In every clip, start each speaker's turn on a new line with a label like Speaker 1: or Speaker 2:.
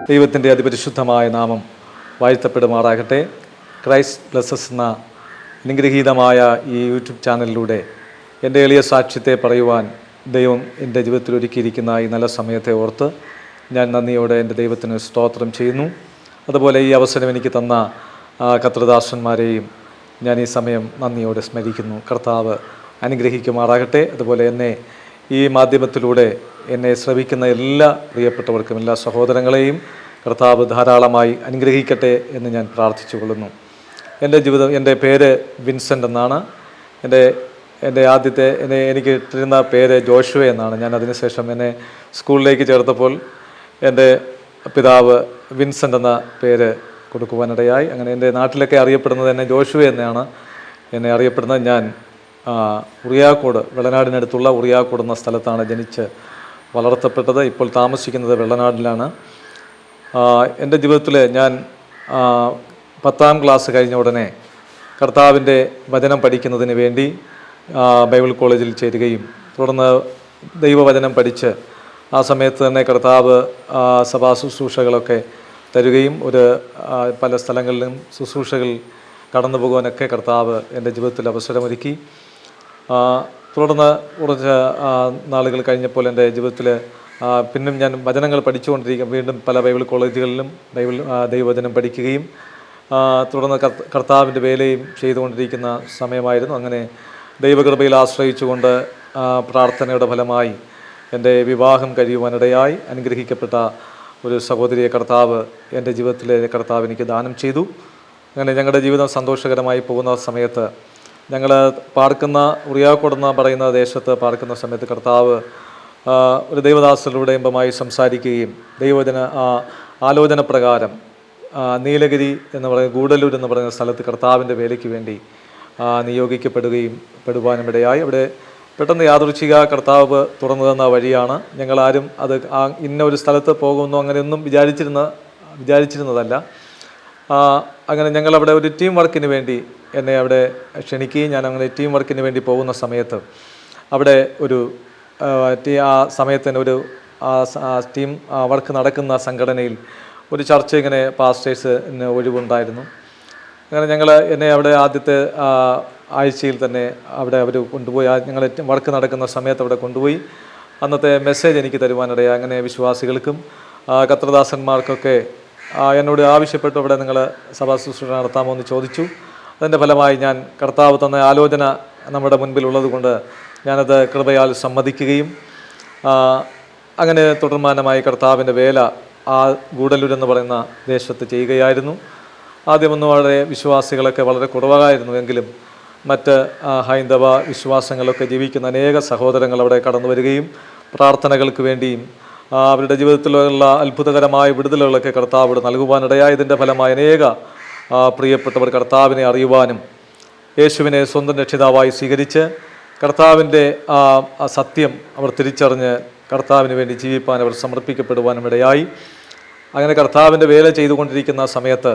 Speaker 1: ദൈവത്തിൻ്റെ അതിപരിശുദ്ധമായ നാമം വാഴ്ത്തപ്പെടുമാറാകട്ടെ. ക്രൈസ്റ്റ് ബ്ലെസ്സസ് എന്ന അനുഗ്രഹീതമായ ഈ യൂട്യൂബ് ചാനലിലൂടെ എൻ്റെ എളിയ സാക്ഷ്യത്തെ പറയുവാൻ ദൈവം എൻ്റെ ജീവിതത്തിൽ ഒരുക്കിയിരിക്കുന്ന ഈ നല്ല സമയത്തെ ഓർത്ത് ഞാൻ നന്ദിയോടെ എൻ്റെ ദൈവത്തിന് സ്തോത്രം ചെയ്യുന്നു. അതുപോലെ ഈ അവസരം എനിക്ക് തന്ന കർത്തൃദാസന്മാരെയും ഞാൻ ഈ സമയം നന്ദിയോടെ സ്മരിക്കുന്നു. കർത്താവ് അനുഗ്രഹിക്കുമാറാകട്ടെ. അതുപോലെ എന്നെ ഈ മാധ്യമത്തിലൂടെ എന്നെ ശ്രവിക്കുന്ന എല്ലാ പ്രിയപ്പെട്ടവർക്കും, എല്ലാ സഹോദരങ്ങളെയും കർത്താവ് ധാരാളമായി അനുഗ്രഹിക്കട്ടെ എന്ന് ഞാൻ പ്രാർത്ഥിച്ചു കൊള്ളുന്നു. എൻ്റെ പേര് വിൻസെൻ്റ് എന്നാണ്. എൻ്റെ ആദ്യത്തെ എനിക്ക് ഇട്ടിരുന്ന പേര് ജോഷുവ എന്നാണ്. ഞാൻ അതിനുശേഷം എന്നെ സ്കൂളിലേക്ക് ചേർത്തപ്പോൾ എൻ്റെ പിതാവ് വിൻസെൻ്റ് എന്ന പേര് കൊടുക്കുവാനിടയായി. അങ്ങനെ എൻ്റെ നാട്ടിലൊക്കെ അറിയപ്പെടുന്നത് എന്നെ ജോഷുവ എന്നാണ് എന്നെ അറിയപ്പെടുന്നത്. ഞാൻ ഉറിയാക്കോട്, വെള്ളനാടിനടുത്തുള്ള ഉറിയാക്കോട് എന്ന സ്ഥലത്താണ് ജനിച്ച് വളർത്തപ്പെട്ടത്. ഇപ്പോൾ താമസിക്കുന്നത് വെള്ളനാടിലാണ്. എൻ്റെ ജീവിതത്തിൽ ഞാൻ 10ാം ക്ലാസ് കഴിഞ്ഞ ഉടനെ കർത്താവിൻ്റെ വചനം പഠിക്കുന്നതിന് വേണ്ടി ബൈബിൾ കോളേജിൽ ചേരുകയും തുടർന്ന് ദൈവവചനം പഠിച്ച് ആ സമയത്ത് തന്നെ കർത്താവ് സഭാ ശുശ്രൂഷകളൊക്കെ തരുകയും പല സ്ഥലങ്ങളിലും ശുശ്രൂഷകൾ കടന്നു പോകുവാനൊക്കെ കർത്താവ് എൻ്റെ ജീവിതത്തിൽ അവസരമൊരുക്കി. തുടർന്ന് കുറച്ച് നാളുകൾ കഴിഞ്ഞപ്പോൾ എൻ്റെ ജീവിതത്തിൽ പിന്നും ഞാൻ വചനങ്ങൾ പഠിച്ചുകൊണ്ടിരിക്കും. വീണ്ടും പല ബൈബിൾ കോളേജുകളിലും ദൈവവചനം പഠിക്കുകയും തുടർന്ന് കർത്താവിൻ്റെ വേലയും ചെയ്തുകൊണ്ടിരിക്കുന്ന സമയമായിരുന്നു. അങ്ങനെ ദൈവകൃപയിൽ ആശ്രയിച്ചുകൊണ്ട് പ്രാർത്ഥനയുടെ ഫലമായി എൻ്റെ വിവാഹം കഴിയുവാനിടയായി അനുഗ്രഹിക്കപ്പെട്ട ഒരു സഹോദരിയെ കർത്താവ് എൻ്റെ ജീവിതത്തിലെ കർത്താവ് എനിക്ക് ദാനം ചെയ്തു. അങ്ങനെ ഞങ്ങളുടെ ജീവിതം സന്തോഷകരമായി പോകുന്ന സമയത്ത് ഞങ്ങൾ പാർക്കുന്ന ഉറിയാക്കോട് എന്ന് പറയുന്ന ദേശത്ത് പാർക്കുന്ന സമയത്ത് കർത്താവ് ഒരു ദൈവദാസനിലൂടെ ഇമ്പമായി സംസാരിക്കുകയും ദൈവവചന ആലോചന പ്രകാരം നീലഗിരി എന്ന് പറയുന്ന ഗൂഡല്ലൂർ എന്ന് പറയുന്ന സ്ഥലത്ത് കർത്താവിൻ്റെ വേലയ്ക്ക് വേണ്ടി നിയോഗിക്കപ്പെടുവാനുമിടയായി. അവിടെ പെട്ടെന്ന് യാദൃച്ഛിക കർത്താവ് തുറന്നു തന്ന വഴിയാണ്. ഞങ്ങളാരും അത് ഇന്ന ഒരു സ്ഥലത്ത് പോകുന്നു അങ്ങനെയൊന്നും വിചാരിച്ചിരുന്നതല്ല. അങ്ങനെ ഞങ്ങളവിടെ ഒരു ടീം വർക്കിന് വേണ്ടി എന്നെ അവിടെ ക്ഷണിക്കുകയും ഞാൻ അങ്ങനെ ടീം വർക്കിന് വേണ്ടി പോകുന്ന സമയത്ത് അവിടെ ആ സമയത്തിന് ടീം വർക്ക് നടക്കുന്ന സംഘടനയിൽ ഒരു ചർച്ച ഇങ്ങനെ പാസ്റ്റേഴ്സിന് ഒഴിവുണ്ടായിരുന്നു. അങ്ങനെ എന്നെ അവിടെ ആദ്യത്തെ ആഴ്ചയിൽ തന്നെ അവിടെ അവർ കൊണ്ടുപോയി, ഞങ്ങൾ വർക്ക് നടക്കുന്ന സമയത്ത് അവിടെ കൊണ്ടുപോയി അന്നത്തെ മെസ്സേജ് എനിക്ക് തരുവാനിടയായി. അങ്ങനെ വിശ്വാസികൾക്കും കർത്തൃദാസന്മാർക്കൊക്കെ എന്നോട് ആവശ്യപ്പെട്ടു, അവിടെ നിങ്ങൾ സഭാ ശുശ്രൂഷ നടത്താമോ എന്ന് ചോദിച്ചു. അതിൻ്റെ ഫലമായി ഞാൻ കർത്താവ് തന്ന ആലോചന നമ്മുടെ മുൻപിലുള്ളത് കൊണ്ട് ഞാനത് കൃപയാൽ സമ്മതിക്കുകയും അങ്ങനെ തുടർമാനമായി കർത്താവിൻ്റെ വേല ആ ഗൂഡല്ലൂർ എന്ന് പറയുന്ന ദേശത്ത് ചെയ്യുകയായിരുന്നു. ആദ്യമൊന്നും വളരെ വിശ്വാസികളൊക്കെ വളരെ കുറവായിരുന്നു. എങ്കിലും മറ്റ് ഹൈന്ദവ വിശ്വാസങ്ങളൊക്കെ ജീവിക്കുന്ന അനേക സഹോദരങ്ങൾ അവിടെ കടന്നു വരികയും പ്രാർത്ഥനകൾക്ക് വേണ്ടിയും അവരുടെ ജീവിതത്തിലുള്ള അത്ഭുതകരമായ വിടുതലുകളൊക്കെ കർത്താവ് നൽകുവാനിടയായതിൻ്റെ ഫലമായി അനേക പ്രിയപ്പെട്ടവർ കർത്താവിനെ അറിയുവാനും യേശുവിനെ സ്വന്തം രക്ഷിതാവായി സ്വീകരിച്ച് കർത്താവിൻ്റെ സത്യം അവർ തിരിച്ചറിഞ്ഞ് കർത്താവിന് വേണ്ടി ജീവിപ്പാൻ അവർ സമർപ്പിക്കപ്പെടുവാനും ഇടയായി. അങ്ങനെ കർത്താവിൻ്റെ വേല ചെയ്തുകൊണ്ടിരിക്കുന്ന സമയത്ത്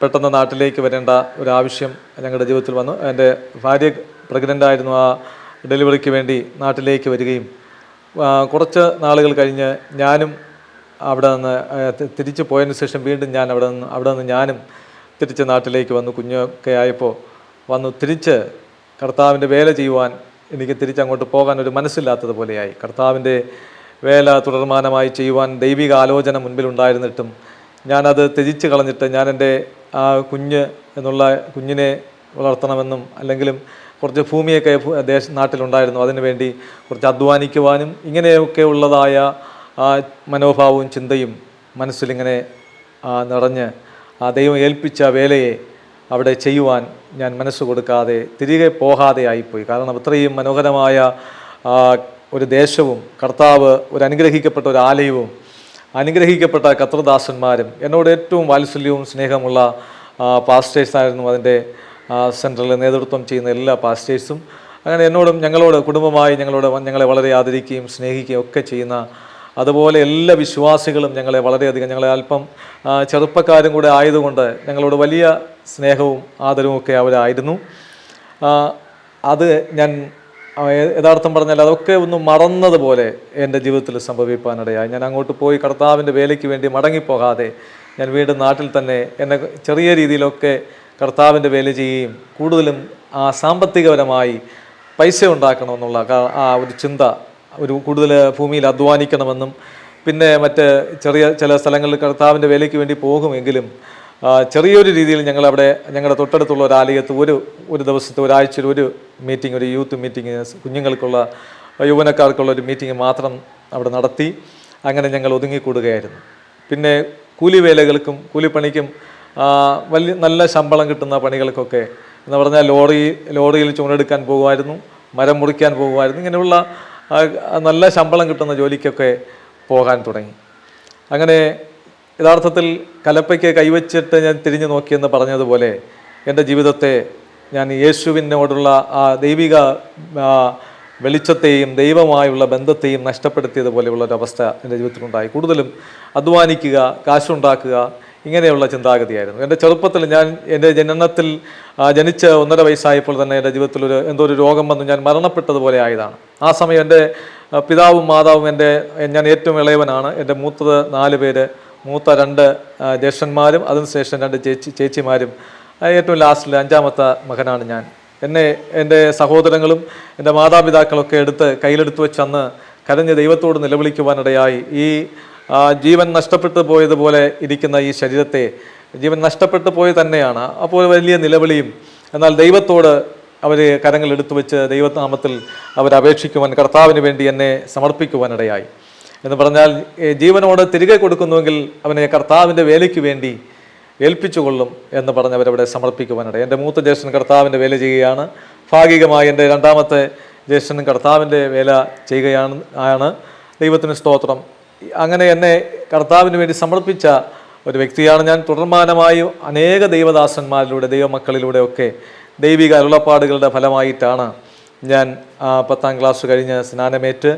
Speaker 1: പെട്ടെന്ന് നാട്ടിലേക്ക് വരേണ്ട ഒരാവശ്യം ഞങ്ങളുടെ ജീവിതത്തിൽ വന്നു. എൻ്റെ ഭാര്യ പ്രഗ്നൻ്റ് ആയിരുന്നു. ആ ഡെലിവറിക്ക് വേണ്ടി നാട്ടിലേക്ക് വരികയും കുറച്ച് നാളുകൾ കഴിഞ്ഞ് ഞാനും അവിടെ നിന്ന് തിരിച്ചു പോയതിന് ശേഷം വീണ്ടും ഞാൻ അവിടെ നിന്ന് ഞാനും തിരിച്ച് നാട്ടിലേക്ക് വന്നു. കുഞ്ഞൊക്കെ ആയപ്പോൾ തിരിച്ച് കർത്താവിൻ്റെ വേല ചെയ്യുവാൻ എനിക്ക് തിരിച്ചങ്ങോട്ട് പോകാൻ ഒരു മനസ്സില്ലാത്തതുപോലെയായി. കർത്താവിൻ്റെ വേല തുടർമാനമായി ചെയ്യുവാൻ ദൈവിക ആലോചന മുൻപിലുണ്ടായിരുന്നിട്ടും ഞാനത് ത്യജിച്ച് കളഞ്ഞിട്ട് ഞാൻ എൻ്റെ കുഞ്ഞിനെ വളർത്തണമെന്നും അല്ലെങ്കിലും കുറച്ച് ഭൂമിയൊക്കെ നാട്ടിലുണ്ടായിരുന്നു, അതിനുവേണ്ടി കുറച്ച് അധ്വാനിക്കുവാനും ഇങ്ങനെയൊക്കെ ഉള്ളതായ മനോഭാവവും ചിന്തയും മനസ്സിലിങ്ങനെ നിറഞ്ഞ് ദൈവം ഏൽപ്പിച്ച വേലയെ അവിടെ ചെയ്യുവാൻ ഞാൻ മനസ്സ് കൊടുക്കാതെ തിരികെ പോകാതെ ആയിപ്പോയി. കാരണം അത്രയും മനോഹരമായ ഒരു ദേശവും കർത്താവ് ഒരു അനുഗ്രഹിക്കപ്പെട്ട ഒരു ആലയവും അനുഗ്രഹിക്കപ്പെട്ട കർത്തൃദാസന്മാരും എന്നോട് ഏറ്റവും വാത്സല്യവും സ്നേഹമുള്ള പാസ്റ്റേഴ്സായിരുന്നു. അതിൻ്റെ സെൻട്രലിൽ നേതൃത്വം ചെയ്യുന്ന എല്ലാ പാസ്റ്റേഴ്സും അങ്ങനെ ഞങ്ങളോട് കുടുംബമായി ഞങ്ങളെ വളരെ ആദരിക്കുകയും സ്നേഹിക്കുകയും ഒക്കെ ചെയ്യുന്ന, അതുപോലെ എല്ലാ വിശ്വാസികളും ഞങ്ങളെ അല്പം ചെറുപ്പക്കാരും കൂടെ ആയതുകൊണ്ട് ഞങ്ങളോട് വലിയ സ്നേഹവും ആദരവും ഒക്കെ അവരായിരുന്നു. അത് ഞാൻ യഥാർത്ഥം പറഞ്ഞാൽ അതൊക്കെ ഒന്ന് മറന്നതുപോലെ എൻ്റെ ജീവിതത്തിൽ സംഭവിക്കാനിടയായി. ഞാൻ അങ്ങോട്ട് പോയി കർത്താവിൻ്റെ വേലയ്ക്ക് വേണ്ടി മടങ്ങിപ്പോകാതെ ഞാൻ വീണ്ടും നാട്ടിൽ തന്നെ എന്നെ ചെറിയ രീതിയിലൊക്കെ കർത്താവിൻ്റെ വേല ചെയ്യുകയും കൂടുതലും സാമ്പത്തികപരമായി പൈസ ഉണ്ടാക്കണമെന്നുള്ള ആ ഒരു ചിന്ത, ഒരു കൂടുതൽ ഭൂമിയിൽ അധ്വാനിക്കണമെന്നും പിന്നെ മറ്റ് ചെറിയ ചില സ്ഥലങ്ങളിൽ കർത്താവിൻ്റെ വേലയ്ക്ക് വേണ്ടി പോകുമെങ്കിലും ചെറിയൊരു രീതിയിൽ ഞങ്ങളവിടെ ഞങ്ങളുടെ തൊട്ടടുത്തുള്ള ഒരു ആലയത്ത് ഒരു ദിവസത്തെ ഒരാഴ്ചയിൽ ഒരു മീറ്റിംഗ്, ഒരു യൂത്ത് മീറ്റിംഗ്, കുഞ്ഞുങ്ങൾക്കുള്ള യൗവനക്കാർക്കുള്ള ഒരു മീറ്റിംഗ് മാത്രം അവിടെ നടത്തി അങ്ങനെ ഞങ്ങൾ ഒതുങ്ങിക്കൂടുകയായിരുന്നു. പിന്നെ കൂലിവേലകൾക്കും കൂലിപ്പണിക്കും നല്ല ശമ്പളം കിട്ടുന്ന പണികൾക്കൊക്കെ എന്ന് പറഞ്ഞാൽ ലോറിയിൽ ചുമടെടുക്കാൻ പോകുമായിരുന്നു, മരം മുറിക്കാൻ പോകുമായിരുന്നു. ഇങ്ങനെയുള്ള നല്ല ശമ്പളം കിട്ടുന്ന ജോലിക്കൊക്കെ പോകാൻ തുടങ്ങി. അങ്ങനെ യഥാർത്ഥത്തിൽ കലപ്പയ്ക്ക് കൈവച്ചിട്ട് ഞാൻ തിരിഞ്ഞു നോക്കിയെന്ന് പറഞ്ഞതുപോലെ എൻ്റെ ജീവിതത്തെ ഞാൻ യേശുവിനോടുള്ള ആ ദൈവിക വെളിച്ചത്തെയും ദൈവമായുള്ള ബന്ധത്തെയും നഷ്ടപ്പെടുത്തിയതുപോലെയുള്ള ഒരവസ്ഥ എൻ്റെ ജീവിതത്തിലുണ്ടായി. കൂടുതലും അധ്വാനിക്കുക, കാശുണ്ടാക്കുക, ഇങ്ങനെയുള്ള ചിന്താഗതിയായിരുന്നു. എൻ്റെ ചെറുപ്പത്തിൽ എൻ്റെ ജനിച്ച് 1.5 വയസ്സായപ്പോൾ തന്നെ എൻ്റെ ജീവിതത്തിൽ എന്തോ ഒരു രോഗം വന്ന് ഞാൻ മരണപ്പെട്ടതുപോലെ ആയതാണ്. ആ സമയം എൻ്റെ പിതാവും മാതാവും ഞാൻ ഏറ്റവും ഇളയവനാണ്. എൻ്റെ മൂത്തത് 4 പേര്, മൂത്ത 2 ജ്യേഷ്ഠന്മാരും അതിനുശേഷം 2 ചേച്ചിമാരും, ഏറ്റവും ലാസ്റ്റിൽ 5ാമത്തെ മകനാണ് ഞാൻ. എൻ്റെ സഹോദരങ്ങളും എൻ്റെ മാതാപിതാക്കളൊക്കെ കയ്യിലെടുത്ത് വെച്ച് അന്ന് കരഞ്ഞ് ദൈവത്തോട് നിലവിളിക്കുവാനിടയായി. ഈ ജീവൻ നഷ്ടപ്പെട്ടു പോയതുപോലെ ഇരിക്കുന്ന ഈ ശരീരത്തെ ജീവൻ നഷ്ടപ്പെട്ടു പോയി തന്നെയാണ്. അപ്പോൾ വലിയ നിലവിളിയും, എന്നാൽ ദൈവത്തോട് അവർ കരങ്ങളെടുത്തു വെച്ച് ദൈവനാമത്തിൽ അവരപേക്ഷിക്കുവാൻ, കർത്താവിന് വേണ്ടി എന്നെ സമർപ്പിക്കുവാനിടയായി. എന്ന് പറഞ്ഞാൽ ജീവനോട് തിരികെ കൊടുക്കുന്നുവെങ്കിൽ അവനെ കർത്താവിൻ്റെ വേലയ്ക്ക് വേണ്ടി ഏൽപ്പിച്ചുകൊള്ളും എന്ന് പറഞ്ഞ് അവരവിടെ സമർപ്പിക്കുവാനിടയായി. എൻ്റെ മൂത്ത ജ്യേഷ്ഠൻ കർത്താവിൻ്റെ വേല ചെയ്യുകയാണ്. ഭാഗികമായി എൻ്റെ 2ാമത്തെ ജ്യേഷ്ഠനും കർത്താവിൻ്റെ വേല ചെയ്യുകയാണ്. ദൈവത്തിന് സ്തോത്രം. അങ്ങനെ എന്നെ കർത്താവിന് വേണ്ടി സമർപ്പിച്ച ഒരു വ്യക്തിയാണ് ഞാൻ. തുടർമാനമായി അനേക ദൈവദാസന്മാരിലൂടെ, ദൈവമക്കളിലൂടെയൊക്കെ ദൈവിക അരുളപ്പാടുകളുടെ ഫലമായിട്ടാണ് ഞാൻ 10ാം ക്ലാസ് കഴിഞ്ഞ് സ്നാനമേറ്റ്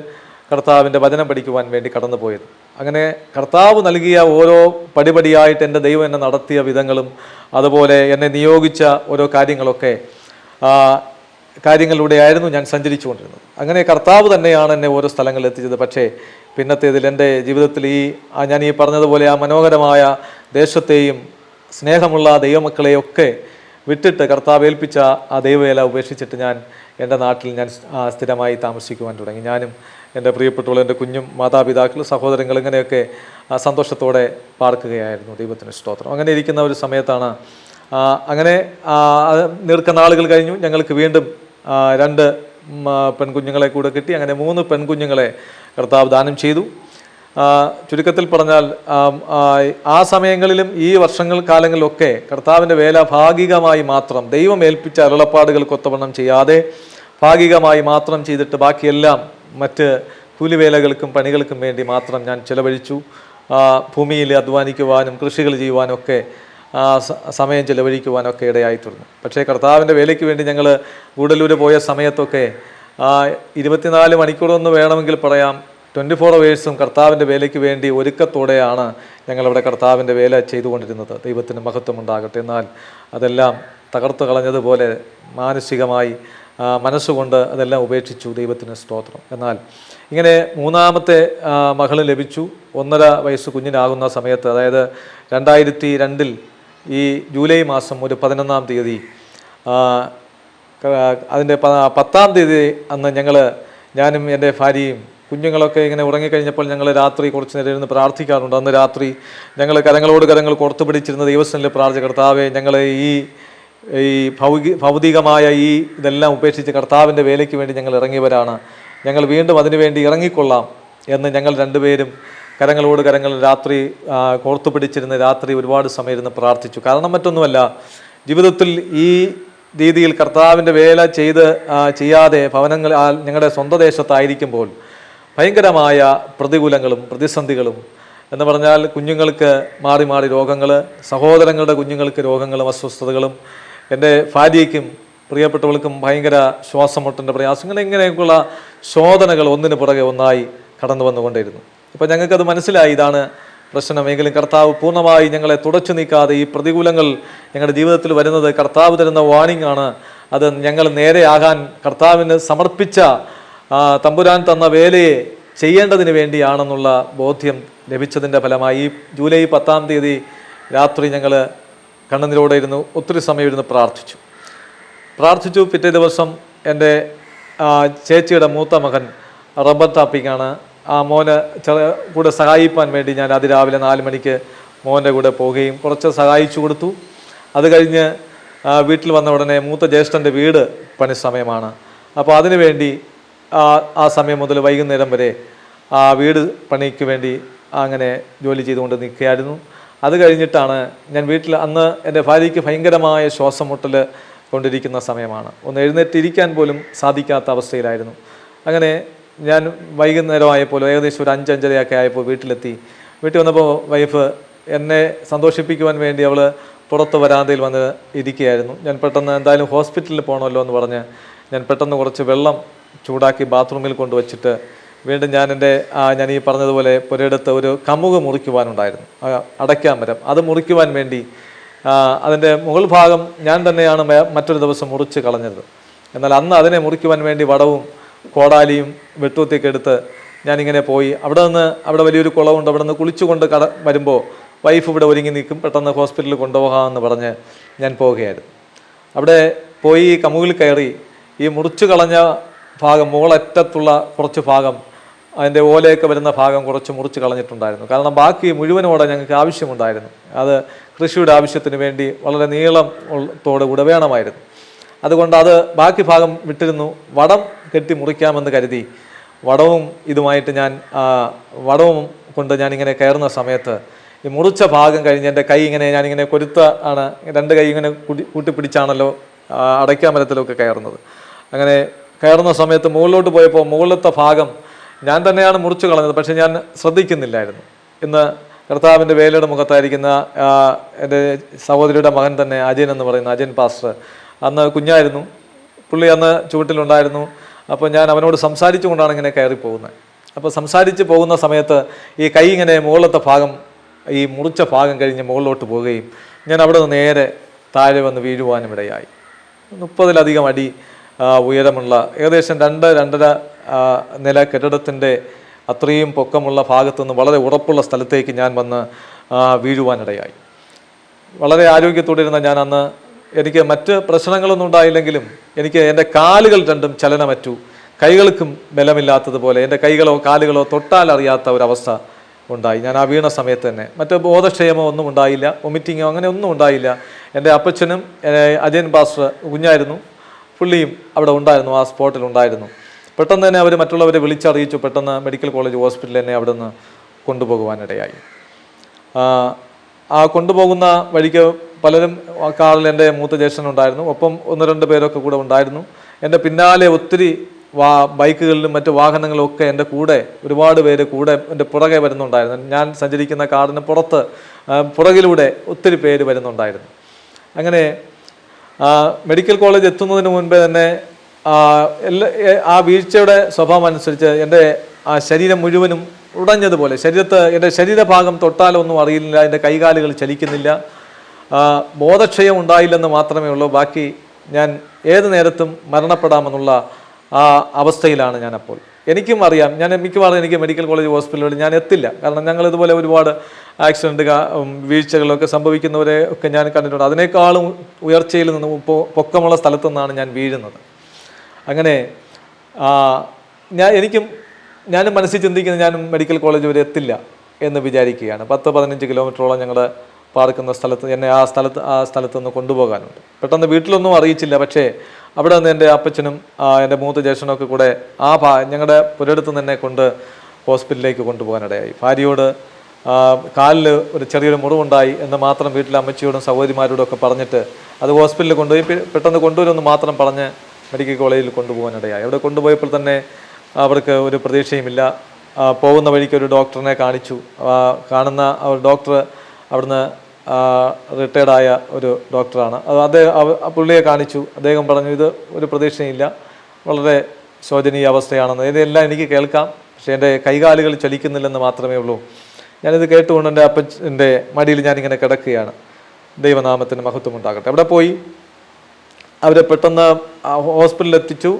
Speaker 1: കർത്താവിൻ്റെ വചനം പഠിക്കുവാൻ വേണ്ടി കടന്നുപോയത്. അങ്ങനെ കർത്താവ് നൽകിയ ഓരോ പടിപടിയായിട്ട് എൻ്റെ ദൈവം എന്നെ നടത്തിയ വിധങ്ങളും അതുപോലെ എന്നെ നിയോഗിച്ച ഓരോ കാര്യങ്ങളിലൂടെയായിരുന്നു ഞാൻ സഞ്ചരിച്ചു കൊണ്ടിരുന്നത്. അങ്ങനെ കർത്താവ് തന്നെയാണ് എന്നെ ഓരോ സ്ഥലങ്ങളിൽ എത്തിച്ചത്. പക്ഷേ പിന്നത്തേതിൽ എൻ്റെ ജീവിതത്തിൽ ഞാൻ പറഞ്ഞതുപോലെ ആ മനോഹരമായ ദേശത്തെയും സ്നേഹമുള്ള ദൈവമക്കളെയൊക്കെ വിട്ടിട്ട് കർത്താവ് ഏൽപ്പിച്ച ആ ദൈവവേല ഉപേക്ഷിച്ചിട്ട് ഞാൻ എൻ്റെ നാട്ടിൽ സ്ഥിരമായി താമസിക്കുവാൻ തുടങ്ങി. ഞാനും എൻ്റെ പ്രിയപ്പെട്ടുള്ള എൻ്റെ കുഞ്ഞും മാതാപിതാക്കൾ, സഹോദരങ്ങൾ ഇങ്ങനെയൊക്കെ സന്തോഷത്തോടെ പാർക്കുകയായിരുന്നു. ദൈവത്തിന് സ്തോത്രം. അങ്ങനെ ഇരിക്കുന്ന ഒരു സമയത്താണ് അങ്ങനെ ദീർഘനാളുകൾ കഴിഞ്ഞു. ഞങ്ങൾക്ക് വീണ്ടും 2 പെൺകുഞ്ഞുങ്ങളെ കൂടെ കിട്ടി. അങ്ങനെ 3 പെൺകുഞ്ഞുങ്ങളെ കർത്താവ് ദാനം ചെയ്തു. ചുരുക്കത്തിൽ പറഞ്ഞാൽ ആ സമയങ്ങളിലും ഈ കാലങ്ങളിലൊക്കെ കർത്താവിൻ്റെ വേല ഭാഗികമായി മാത്രം, ദൈവം ഏൽപ്പിച്ച അരുളപ്പാടുകൾക്കൊത്തവണ്ണം ചെയ്യാതെ ഭാഗികമായി മാത്രം ചെയ്തിട്ട് ബാക്കിയെല്ലാം മറ്റ് കൂലിവേലകൾക്കും പണികൾക്കും വേണ്ടി മാത്രം ഞാൻ ചിലവഴിച്ചു. ഭൂമിയിൽ അധ്വാനിക്കുവാനും കൃഷികൾ ചെയ്യുവാനൊക്കെ സമയം ചിലവഴിക്കുവാനൊക്കെ ഇടയായിത്തീർന്നു. പക്ഷേ കർത്താവിൻ്റെ വേലയ്ക്ക് വേണ്ടി ഞങ്ങൾ ഗൂഡല്ലൂർ പോയ സമയത്തൊക്കെ 24 മണിക്കൂറൊന്ന് വേണമെങ്കിൽ പറയാം, 24 hours കർത്താവിൻ്റെ വേലയ്ക്ക് വേണ്ടി ഒരുക്കത്തോടെയാണ് ഞങ്ങളവിടെ കർത്താവിൻ്റെ വേല ചെയ്തുകൊണ്ടിരുന്നത്. ദൈവത്തിന് മഹത്വം ഉണ്ടാകട്ടെ. എന്നാൽ അതെല്ലാം തകർത്ത് കളഞ്ഞതുപോലെ മാനസികമായി മനസ്സുകൊണ്ട് അതെല്ലാം ഉപേക്ഷിച്ചു. ദൈവത്തിന് സ്തോത്രം. എന്നാൽ ഇങ്ങനെ 3ാമത്തെ മകൾ ലഭിച്ചു. 1.5 വയസ്സ് കുഞ്ഞിനാകുന്ന സമയത്ത്, അതായത് 2002 ഈ ജൂലൈ മാസം 11-ാം തീയതി, അതിൻ്റെ 10-ാം തീയതി അന്ന് ഞാനും എൻ്റെ ഭാര്യയും കുഞ്ഞുങ്ങളൊക്കെ ഇങ്ങനെ ഉറങ്ങിക്കഴിഞ്ഞപ്പോൾ ഞങ്ങൾ രാത്രി കുറച്ച് നേരം ഇരുന്ന് പ്രാർത്ഥിക്കാറുണ്ട്. അന്ന് രാത്രി ഞങ്ങൾ കരങ്ങൾ കോർത്തു പിടിച്ചിരുന്ന ദൈവസ്ഥനിൽ പ്രാർത്ഥിച്ച കർത്താവെ, ഞങ്ങൾ ഈ ഭൗതികമായ ഇതെല്ലാം ഉപേക്ഷിച്ച് കർത്താവിൻ്റെ വേലയ്ക്ക് വേണ്ടി ഞങ്ങൾ ഇറങ്ങിയവരാണ്. ഞങ്ങൾ വീണ്ടും അതിനുവേണ്ടി ഇറങ്ങിക്കൊള്ളാം എന്ന് ഞങ്ങൾ 2 പേരും കരങ്ങൾ രാത്രി കോർത്തു പിടിച്ചിരുന്ന രാത്രി ഒരുപാട് സമയം ഇരുന്ന് പ്രാർത്ഥിച്ചു. കാരണം മറ്റൊന്നുമല്ല, ജീവിതത്തിൽ ഈ രീതിയിൽ കർത്താവിൻ്റെ വേല ചെയ്യാതെ ഞങ്ങളുടെ സ്വന്തം ദേശത്തായിരിക്കുമ്പോൾ ഭയങ്കരമായ പ്രതികൂലങ്ങളും പ്രതിസന്ധികളും എന്ന് പറഞ്ഞാൽ കുഞ്ഞുങ്ങൾക്ക് മാറി മാറി രോഗങ്ങൾ, സഹോദരങ്ങളുടെ കുഞ്ഞുങ്ങൾക്ക് രോഗങ്ങളും അസ്വസ്ഥതകളും, എൻ്റെ ഭാര്യയ്ക്കും പ്രിയപ്പെട്ടവൾക്കും ഭയങ്കര ശ്വാസമുട്ടൻ്റെ പ്രയാസം, ഇങ്ങനെയൊക്കെയുള്ള ശോധനകൾ ഒന്നിനു പുറകെ ഒന്നായി കടന്നു വന്നുകൊണ്ടിരുന്നു. അപ്പോൾ ഞങ്ങൾക്കത് മനസ്സിലായി, ഇതാണ് പ്രശ്നമെങ്കിലും കർത്താവ് പൂർണ്ണമായി ഞങ്ങളെ തുടച്ചു നീക്കാതെ ഈ പ്രതികൂലങ്ങൾ ഞങ്ങളുടെ ജീവിതത്തിൽ വരുന്നത് കർത്താവ് തരുന്ന വാണിംഗ് ആണ്. അത് ഞങ്ങൾ നേരെയാകാൻ കർത്താവിന് സമർപ്പിച്ച തമ്പുരാൻ തന്ന വേലയെ ചെയ്യേണ്ടതിന് വേണ്ടിയാണെന്നുള്ള ബോധ്യം ലഭിച്ചതിൻ്റെ ഫലമായി ഈ ജൂലൈ 10-ാം തീയതി രാത്രി ഞങ്ങൾ കണ്ണുനീരോടെ ഇരുന്ന് ഒത്തിരി സമയം ഇരുന്ന് പ്രാർത്ഥിച്ചു. പിറ്റേ ദിവസം എൻ്റെ ചേച്ചിയുടെ മൂത്ത മകൻ റബ്ബർ ടാപ്പിങ്ങാണ്. ആ മോന് കൂടെ സഹായിപ്പാൻ വേണ്ടി ഞാൻ അതിരാവിലെ 4 മണിക്ക് മോൻ്റെ കൂടെ പോവുകയും കുറച്ച് സഹായിച്ചു കൊടുത്തു. അത് കഴിഞ്ഞ് വീട്ടിൽ വന്ന ഉടനെ മൂത്ത ജ്യേഷ്ഠൻ്റെ വീട് പണി സമയമാണ്. അപ്പോൾ അതിനുവേണ്ടി ആ സമയം മുതൽ വൈകുന്നേരം വരെ ആ വീട് പണിക്ക് വേണ്ടി അങ്ങനെ ജോലി ചെയ്തുകൊണ്ട് നിൽക്കുകയായിരുന്നു. അത് കഴിഞ്ഞിട്ടാണ് ഞാൻ വീട്ടിൽ, അന്ന് എൻ്റെ ഭാര്യയ്ക്ക് ഭയങ്കരമായ ശ്വാസം മുട്ടൽ കൊണ്ടിരിക്കുന്ന സമയമാണ്. ഒന്ന് എഴുന്നേറ്റിരിക്കാൻ പോലും സാധിക്കാത്ത അവസ്ഥയിലായിരുന്നു. അങ്ങനെ ഞാൻ വൈകുന്നേരമായപ്പോൾ ഏകദേശം ഒരു 5-5:30 ആയപ്പോൾ വീട്ടിലെത്തി. വീട്ടിൽ വന്നപ്പോൾ വൈഫ് എന്നെ സന്തോഷിപ്പിക്കുവാൻ വേണ്ടി അവൾ പുറത്ത് വരാന്തയിൽ വന്ന് ഇരിക്കുകയായിരുന്നു. ഞാൻ പെട്ടെന്ന് എന്തായാലും ഹോസ്പിറ്റലിൽ പോകണമല്ലോ എന്ന് പറഞ്ഞ് ഞാൻ പെട്ടെന്ന് കുറച്ച് വെള്ളം ചൂടാക്കി ബാത്റൂമിൽ കൊണ്ടുവച്ചിട്ട് വീണ്ടും ഞാൻ ഈ പറഞ്ഞതുപോലെ പുരയിടത്ത് ഒരു കമുക് മുറിക്കുവാനുണ്ടായിരുന്നു, അടയ്ക്കാൻ മരം. അത് മുറിക്കുവാൻ വേണ്ടി അതിൻ്റെ മുകൾ ഭാഗം ഞാൻ തന്നെയാണ് മറ്റൊരു ദിവസം മുറിച്ച് കളഞ്ഞത്. എന്നാൽ അന്ന് അതിനെ മുറിക്കുവാൻ വേണ്ടി വടവും കോടാലിയും വെട്ടുവത്തിയൊക്കെ എടുത്ത് ഞാനിങ്ങനെ പോയി. അവിടെ വലിയൊരു കുളമുണ്ട്. അവിടെ നിന്ന് കുളിച്ചുകൊണ്ട് വരുമ്പോൾ വൈഫ് ഇവിടെ ഒരുങ്ങി നിൽക്കും. പെട്ടെന്ന് ഹോസ്പിറ്റലിൽ കൊണ്ടുപോകാമെന്ന് പറഞ്ഞ് ഞാൻ പോവുകയായിരുന്നു. അവിടെ പോയി കമുകിൽ കയറി ഈ മുറിച്ചു കളഞ്ഞ ഭാഗം, മുകളറ്റത്തുള്ള കുറച്ച് ഭാഗം, അതിൻ്റെ ഓലയൊക്കെ വരുന്ന ഭാഗം കുറച്ച് മുറിച്ച് കളഞ്ഞിട്ടുണ്ടായിരുന്നു. കാരണം ബാക്കി മുഴുവനോടെ ഞങ്ങൾക്ക് ആവശ്യമുണ്ടായിരുന്നു. അത് കൃഷിയുടെ ആവശ്യത്തിന് വേണ്ടി വളരെ നീളത്തോടുകൂടെ വേണമായിരുന്നു. അതുകൊണ്ട് അത് ബാക്കി ഭാഗം വിട്ടിരുന്നു. വടം കെട്ടി മുറിക്കാമെന്ന് കരുതി വടവും കൊണ്ട് ഞാനിങ്ങനെ കയറുന്ന സമയത്ത് ഈ മുറിച്ച ഭാഗം കഴിഞ്ഞ് എൻ്റെ കൈ ഞാനിങ്ങനെ ആണ് 2 കൈ ഇങ്ങനെ കൂട്ടിപ്പിടിച്ചാണല്ലോ അടയ്ക്കാൻ മരത്തിലൊക്കെ കയറുന്നത്. അങ്ങനെ കയറുന്ന സമയത്ത് മുകളിലോട്ട് പോയപ്പോൾ മുകളിലത്തെ ഭാഗം ഞാൻ തന്നെയാണ് മുറിച്ച് കളഞ്ഞത്. പക്ഷെ ഞാൻ ശ്രദ്ധിക്കുന്നില്ലായിരുന്നു. ഇന്ന് കർത്താവിൻ്റെ വേലയുടെ മുഖത്തായിരിക്കുന്ന എൻ്റെ സഹോദരിയുടെ മകൻ തന്നെ അജയൻ എന്ന് പറയുന്ന അജയൻ പാസ്റ്റർ അന്ന് കുഞ്ഞായിരുന്നു. പുള്ളി അന്ന് ചുവട്ടിലുണ്ടായിരുന്നു. അപ്പോൾ ഞാൻ അവനോട് സംസാരിച്ചു കൊണ്ടാണ് ഇങ്ങനെ കയറി പോകുന്നത്. അപ്പോൾ സംസാരിച്ച് പോകുന്ന സമയത്ത് ഈ കൈ ഇങ്ങനെ മുകളിലത്തെ ഭാഗം, ഈ മുറിച്ച ഭാഗം കഴിഞ്ഞ് മുകളിലോട്ട് പോവുകയും ഞാൻ അവിടെ നിന്ന് നേരെ താഴെ വന്ന് വീഴുവാനും ഇടയായി. 30-ലധികം അടി ഉയരമുള്ള ഏകദേശം 2-2.5 നില കെട്ടിടത്തിൻ്റെ അത്രയും പൊക്കമുള്ള ഭാഗത്തുനിന്ന് വളരെ ഉറപ്പുള്ള സ്ഥലത്തേക്ക് ഞാൻ വന്ന് വീഴുവാനിടയായി. വളരെ ആരോഗ്യത്തോടെ ഇരുന്ന ഞാൻ അന്ന്, എനിക്ക് മറ്റ് പ്രശ്നങ്ങളൊന്നും ഉണ്ടായില്ലെങ്കിലും എനിക്ക് എൻ്റെ കാലുകൾ രണ്ടും ചലനമറ്റു. കൈകൾക്കും ബലമില്ലാത്തതുപോലെ എൻ്റെ കൈകളോ കാലുകളോ തൊട്ടാൽ അറിയാത്ത ഒരവസ്ഥ ഉണ്ടായി. ഞാൻ ആ വീണ സമയത്ത് തന്നെ മറ്റ് ബോധക്ഷയമോ ഒന്നും ഉണ്ടായില്ല, വൊമിറ്റിങ്ങോ അങ്ങനെ ഒന്നും ഉണ്ടായില്ല. എൻ്റെ അപ്പച്ചനും അജയൻ പാസ്റ്റർ കുഞ്ഞായിരുന്നു, പുള്ളിയും അവിടെ ഉണ്ടായിരുന്നു, ആ സ്പോട്ടിൽ ഉണ്ടായിരുന്നു. പെട്ടെന്ന് തന്നെ അവർ മറ്റുള്ളവരെ വിളിച്ചറിയിച്ചു. പെട്ടെന്ന് മെഡിക്കൽ കോളേജ് ഹോസ്പിറ്റലിൽ തന്നെ അവിടെ നിന്ന് കൊണ്ടുപോകുവാനിടയായി. ആ കൊണ്ടുപോകുന്ന വഴിക്ക് പലരും കാറിൽ എൻ്റെ മൂത്ത ജ്യേഷ്ഠനുണ്ടായിരുന്നു, ഒപ്പം 1-2 പേരൊക്കെ കൂടെ ഉണ്ടായിരുന്നു. എൻ്റെ പിന്നാലെ ഒത്തിരി ബൈക്കുകളിലും മറ്റ് വാഹനങ്ങളും ഒക്കെ എൻ്റെ കൂടെ ഒരുപാട് പേര് കൂടെ എൻ്റെ പുറകെ വരുന്നുണ്ടായിരുന്നു. ഞാൻ സഞ്ചരിക്കുന്ന കാറിന് പുറകിലൂടെ ഒത്തിരി പേര് വരുന്നുണ്ടായിരുന്നു. അങ്ങനെ മെഡിക്കൽ കോളേജ് എത്തുന്നതിന് മുൻപേ തന്നെ ആ വീഴ്ചയുടെ സ്വഭാവം അനുസരിച്ച് എൻ്റെ ആ ശരീരം മുഴുവനും ഉടഞ്ഞതുപോലെ, എൻ്റെ ശരീരഭാഗം തൊട്ടാലൊന്നും അറിയില്ല, എൻ്റെ കൈകാലുകൾ ചലിക്കുന്നില്ല. ബോധക്ഷയം ഉണ്ടായില്ലെന്ന് മാത്രമേ ഉള്ളൂ. ബാക്കി ഞാൻ ഏത് നേരത്തും മരണപ്പെടാമെന്നുള്ള ആ അവസ്ഥയിലാണ് ഞാനപ്പോൾ. എനിക്കും അറിയാം, മിക്കവാറും എനിക്ക് മെഡിക്കൽ കോളേജ് ഹോസ്പിറ്റലുകളിൽ ഞാൻ എത്തില്ല. കാരണം ഞങ്ങൾ ഇതുപോലെ ഒരുപാട് ആക്സിഡൻറ്റ് വീഴ്ചകളൊക്കെ സംഭവിക്കുന്നവരെ ഒക്കെ ഞാൻ കണ്ടിട്ടുണ്ട്. അതിനേക്കാളും ഉയർച്ചയിൽ നിന്ന് പൊക്കമുള്ള സ്ഥലത്തു നിന്നാണ് ഞാൻ വീഴുന്നത്. അങ്ങനെ ഞാനും മനസ്സിൽ ചിന്തിക്കുന്നത് ഞാനും മെഡിക്കൽ കോളേജ് വരെ എത്തില്ല എന്ന് വിചാരിക്കുകയാണ്. 10-15 കിലോമീറ്ററോളം ഞങ്ങൾ പാർക്കുന്ന സ്ഥലത്ത് എന്നെ ആ സ്ഥലത്ത് നിന്ന് കൊണ്ടുപോകാനുണ്ട്. പെട്ടെന്ന് വീട്ടിലൊന്നും അറിയിച്ചില്ല. പക്ഷേ അവിടെ നിന്ന് എൻ്റെ അപ്പച്ചനും എൻ്റെ മൂത്ത ജ്യേഷ്ഠനൊക്കെ കൂടെ ഞങ്ങളുടെ പുരയിടത്ത് തന്നെ കൊണ്ട് ഹോസ്പിറ്റലിലേക്ക് കൊണ്ടുപോകാനിടയായി. ഭാര്യയോട് കാലിൽ ഒരു ചെറിയൊരു മുറിവുണ്ടായി എന്ന് മാത്രം വീട്ടിലെ അമ്മച്ചിയോടും സഹോദരിമാരോടും ഒക്കെ പറഞ്ഞിട്ട് അത് ഹോസ്പിറ്റലിൽ കൊണ്ടുപോയി പെട്ടെന്ന് കൊണ്ടുവരുമെന്ന് മാത്രം പറഞ്ഞ് മെഡിക്കൽ കോളേജിൽ കൊണ്ടുപോകാനിടയായി. അവിടെ കൊണ്ടുപോയപ്പോൾ തന്നെ അവർക്ക് ഒരു പ്രതീക്ഷയുമില്ല. പോകുന്ന വഴിക്ക് ഒരു ഡോക്ടറിനെ കാണിച്ചു. കാണുന്ന ഡോക്ടർ അവിടുന്ന് റിട്ടയർഡായ ഒരു ഡോക്ടറാണ്. പുള്ളിയെ കാണിച്ചു. അദ്ദേഹം പറഞ്ഞു ഇത് ഒരു പ്രതീക്ഷയില്ല, വളരെ ശോചനീയ അവസ്ഥയാണെന്ന്. ഇതെല്ലാം എനിക്ക് കേൾക്കാം, പക്ഷേ എൻ്റെ കൈകാലുകൾ ചലിക്കുന്നില്ലെന്ന് മാത്രമേ ഉള്ളൂ. ഞാനിത് കേട്ടുകൊണ്ട് എൻ്റെ അപ്പൻ്റെ മടിയിൽ ഞാനിങ്ങനെ കിടക്കുകയാണ്. ദൈവനാമത്തിന് മഹത്വം ഉണ്ടാകട്ടെ. അവിടെ പോയി അവരെ പെട്ടെന്ന് ഹോസ്പിറ്റലിൽ എത്തിച്ചു.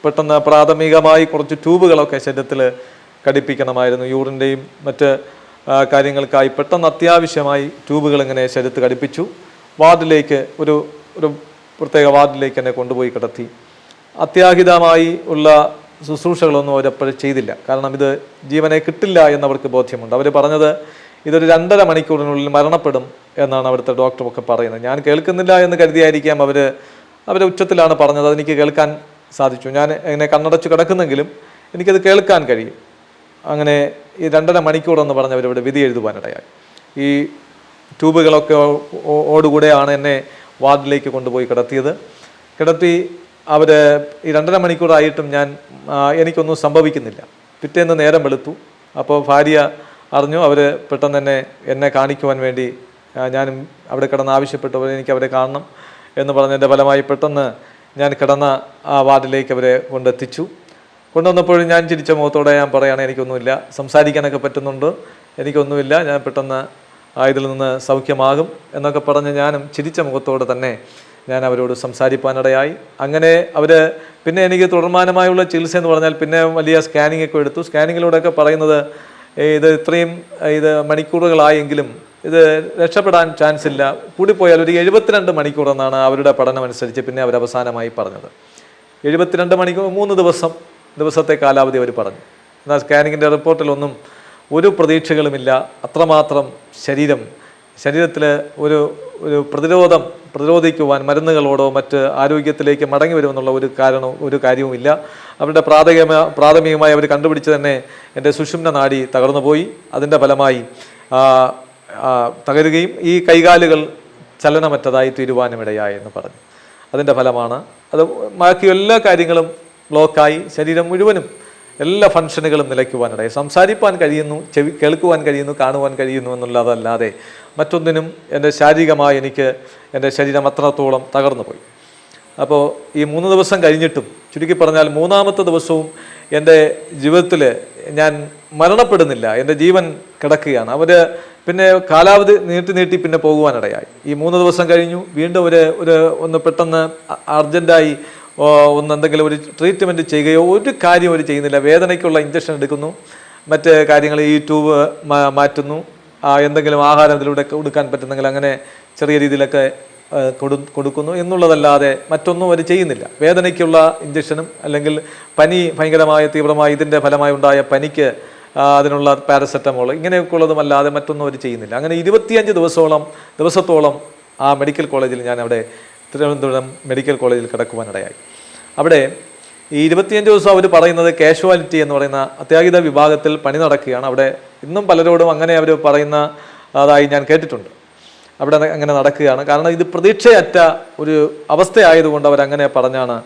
Speaker 1: പെട്ടെന്ന് പ്രാഥമികമായി കുറച്ച് ട്യൂബുകളൊക്കെ ശരീരത്തിൽ ഘടിപ്പിക്കണമായിരുന്നു. യൂറിൻ്റെയും മറ്റ് കാര്യങ്ങൾക്കായി പെട്ടെന്ന് അത്യാവശ്യമായി ട്യൂബുകൾ ഇങ്ങനെ ശരീരത്തിൽ ഘടിപ്പിച്ചു. വാർഡിലേക്ക് ഒരു പ്രത്യേക വാർഡിലേക്ക് എന്നെ കൊണ്ടുപോയി കിടത്തി. അത്യാഹിതമായി ഉള്ള ശുശ്രൂഷകളൊന്നും അവരെപ്പോഴും ചെയ്തില്ല. കാരണം ഇത് ജീവനെ കിട്ടില്ല എന്നവർക്ക് ബോധ്യമുണ്ട്. അവർ പറഞ്ഞത് ഇതൊരു 2.5 മണിക്കൂറിനുള്ളിൽ മരണപ്പെടും എന്നാണ് അവിടുത്തെ ഡോക്ടറൊക്കെ പറയുന്നത്. ഞാൻ കേൾക്കുന്നില്ല എന്ന് കരുതിയായിരിക്കാം അവരെ ഉച്ചത്തിലാണ് പറഞ്ഞത്. അതെനിക്ക് കേൾക്കാൻ സാധിച്ചു. ഞാൻ ഇങ്ങനെ കണ്ണടച്ച് കിടക്കുന്നെങ്കിലും എനിക്കത് കേൾക്കാൻ കഴിയും. അങ്ങനെ ഈ 2.5 മണിക്കൂർ എന്ന് പറഞ്ഞവരിവിടെ വിധി എഴുതുവാനിടയായി. ഈ ട്യൂബുകളൊക്കെ ഓടുകൂടെയാണ് എന്നെ വാർഡിലേക്ക് കൊണ്ടുപോയി കിടത്തി അവർ ഈ 2.5 മണിക്കൂറായിട്ടും എനിക്കൊന്നും സംഭവിക്കുന്നില്ല. പിറ്റേന്ന് നേരം വെളുത്തു. അപ്പോൾ ഭാര്യ അറിഞ്ഞു. അവർ പെട്ടെന്ന് തന്നെ എന്നെ കാണിക്കുവാൻ വേണ്ടി ഞാനും അവിടെ കിടന്ന് ആവശ്യപ്പെട്ടു. എനിക്ക് അവരെ കാണണം എന്ന് പറഞ്ഞതിൻ്റെ ഫലമായി പെട്ടെന്ന് ഞാൻ കിടന്ന ആ വാർഡിലേക്ക് അവരെ കൊണ്ടുവന്നപ്പോഴും ഞാൻ ചിരിച്ച മുഖത്തോടെ ഞാൻ പറയുകയാണ്, എനിക്കൊന്നുമില്ല, സംസാരിക്കാനൊക്കെ പറ്റുന്നുണ്ട്, എനിക്കൊന്നുമില്ല, ഞാൻ പെട്ടെന്ന് ഇതിൽ നിന്ന് സൗഖ്യമാകും എന്നൊക്കെ പറഞ്ഞ് ഞാനും ചിരിച്ച മുഖത്തോടെ തന്നെ ഞാൻ അവരോട് സംസാരിപ്പാനിടയായി. അങ്ങനെ പിന്നെ എനിക്ക് തുടർമാനമായുള്ള ചികിത്സ എന്ന് പറഞ്ഞാൽ പിന്നെ വലിയ സ്കാനിങ് ഒക്കെ എടുത്തു. സ്കാനിങ്ങിലൂടെയൊക്കെ പറയുന്നത് ഇത് മണിക്കൂറുകളായെങ്കിലും ഇത് രക്ഷപ്പെടാൻ ചാൻസ് ഇല്ല, കൂടിപ്പോയാൽ ഒരു 72 മണിക്കൂർ എന്നാണ് അവരുടെ പഠനമനുസരിച്ച് പിന്നെ അവസാനമായി പറഞ്ഞത്. 72 മണിക്കൂർ 3 ദിവസത്തെ കാലാവധി അവർ പറഞ്ഞു. എന്നാൽ സ്കാനിങ്ങിൻ്റെ റിപ്പോർട്ടിലൊന്നും ഒരു പ്രതീക്ഷകളുമില്ല. അത്രമാത്രം ശരീരത്തിൽ ഒരു പ്രതിരോധിക്കുവാൻ മരുന്നുകളോടോ മറ്റ് ആരോഗ്യത്തിലേക്ക് മടങ്ങി വരുമെന്നുള്ള ഒരു കാര്യവുമില്ല. അവരുടെ പ്രാഥമികമായി അവർ കണ്ടുപിടിച്ച് തന്നെ എൻ്റെ സുഷുമ്ന നാഡി തകർന്നു പോയി. അതിൻ്റെ ഫലമായി തകരുകയും ഈ കൈകാലുകൾ ചലനമറ്റതായി തീരുവാനും ഇടയായി എന്ന് പറഞ്ഞു. അതിൻ്റെ ഫലമാണ് ബാക്കി എല്ലാ കാര്യങ്ങളും ബ്ലോക്കായി, ശരീരം മുഴുവനും എല്ലാ ഫംഗ്ഷനുകളും നിലയ്ക്കുവാനിടയായി. സംസാരിപ്പാൻ കഴിയുന്നു, കേൾക്കുവാൻ കഴിയുന്നു, കാണുവാൻ കഴിയുന്നു എന്നുള്ളതല്ലാതെ മറ്റൊന്നിനും ശാരീരികമായി എൻ്റെ ശരീരം അത്രത്തോളം തകർന്നു പോയി. അപ്പോൾ ഈ 3 ദിവസം കഴിഞ്ഞിട്ടും, ചുരുക്കി പറഞ്ഞാൽ 3-ാമത്തെ ദിവസവും എൻ്റെ ജീവിതത്തിൽ ഞാൻ മരണപ്പെടുന്നില്ല, എൻ്റെ ജീവൻ കിടക്കുകയാണ്. പിന്നെ കാലാവധി നീട്ടി പിന്നെ പോകുവാനിടയായി. ഈ 3 ദിവസം കഴിഞ്ഞു. വീണ്ടും ഒന്ന് പെട്ടെന്ന് അർജൻറ്റായി എന്തെങ്കിലും ഒരു ട്രീറ്റ്മെൻറ്റ് ചെയ്യുകയോ ഒരു കാര്യം അവർ ചെയ്യുന്നില്ല. വേദനയ്ക്കുള്ള ഇഞ്ചക്ഷൻ എടുക്കുന്നു, മറ്റ് കാര്യങ്ങൾ ഈ ട്യൂബ് മാറ്റുന്നു, എന്തെങ്കിലും ആഹാരം ഇതിലൂടെ കൊടുക്കാൻ പറ്റുന്നെങ്കിൽ അങ്ങനെ ചെറിയ രീതിയിലൊക്കെ കൊടുക്കുന്നു എന്നുള്ളതല്ലാതെ മറ്റൊന്നും അവർ ചെയ്യുന്നില്ല. വേദനയ്ക്കുള്ള ഇഞ്ചക്ഷനും അല്ലെങ്കിൽ പനി തീവ്രമായി ഇതിൻ്റെ ഫലമായി ഉണ്ടായ പനിക്ക് അതിനുള്ള പാരസെറ്റമോൾ ഇങ്ങനെയൊക്കെ ഉള്ളതുമല്ലാതെ മറ്റൊന്നും അവർ ചെയ്യുന്നില്ല. അങ്ങനെ 25 ദിവസത്തോളം ആ മെഡിക്കൽ കോളേജിൽ ഞാൻ അവിടെ തിരുവനന്തപുരം മെഡിക്കൽ കോളേജിൽ കിടക്കുവാനിടയായി. അവിടെ ഈ 25 ദിവസം അവർ പറയുന്നത് കാഷ്വാലിറ്റി എന്ന് പറയുന്ന അത്യാഹിത വിഭാഗത്തിൽ പണി നടക്കുകയാണ്. അവിടെ ഇന്നും പലരോടും അങ്ങനെ അവർ പറയുന്നതായി ഞാൻ കേട്ടിട്ടുണ്ട്. അവിടെ അങ്ങനെ നടക്കുകയാണ്. കാരണം ഇത് പ്രതീക്ഷയറ്റ ഒരു അവസ്ഥയായതുകൊണ്ട് അവരങ്ങനെ പറഞ്ഞാണ്.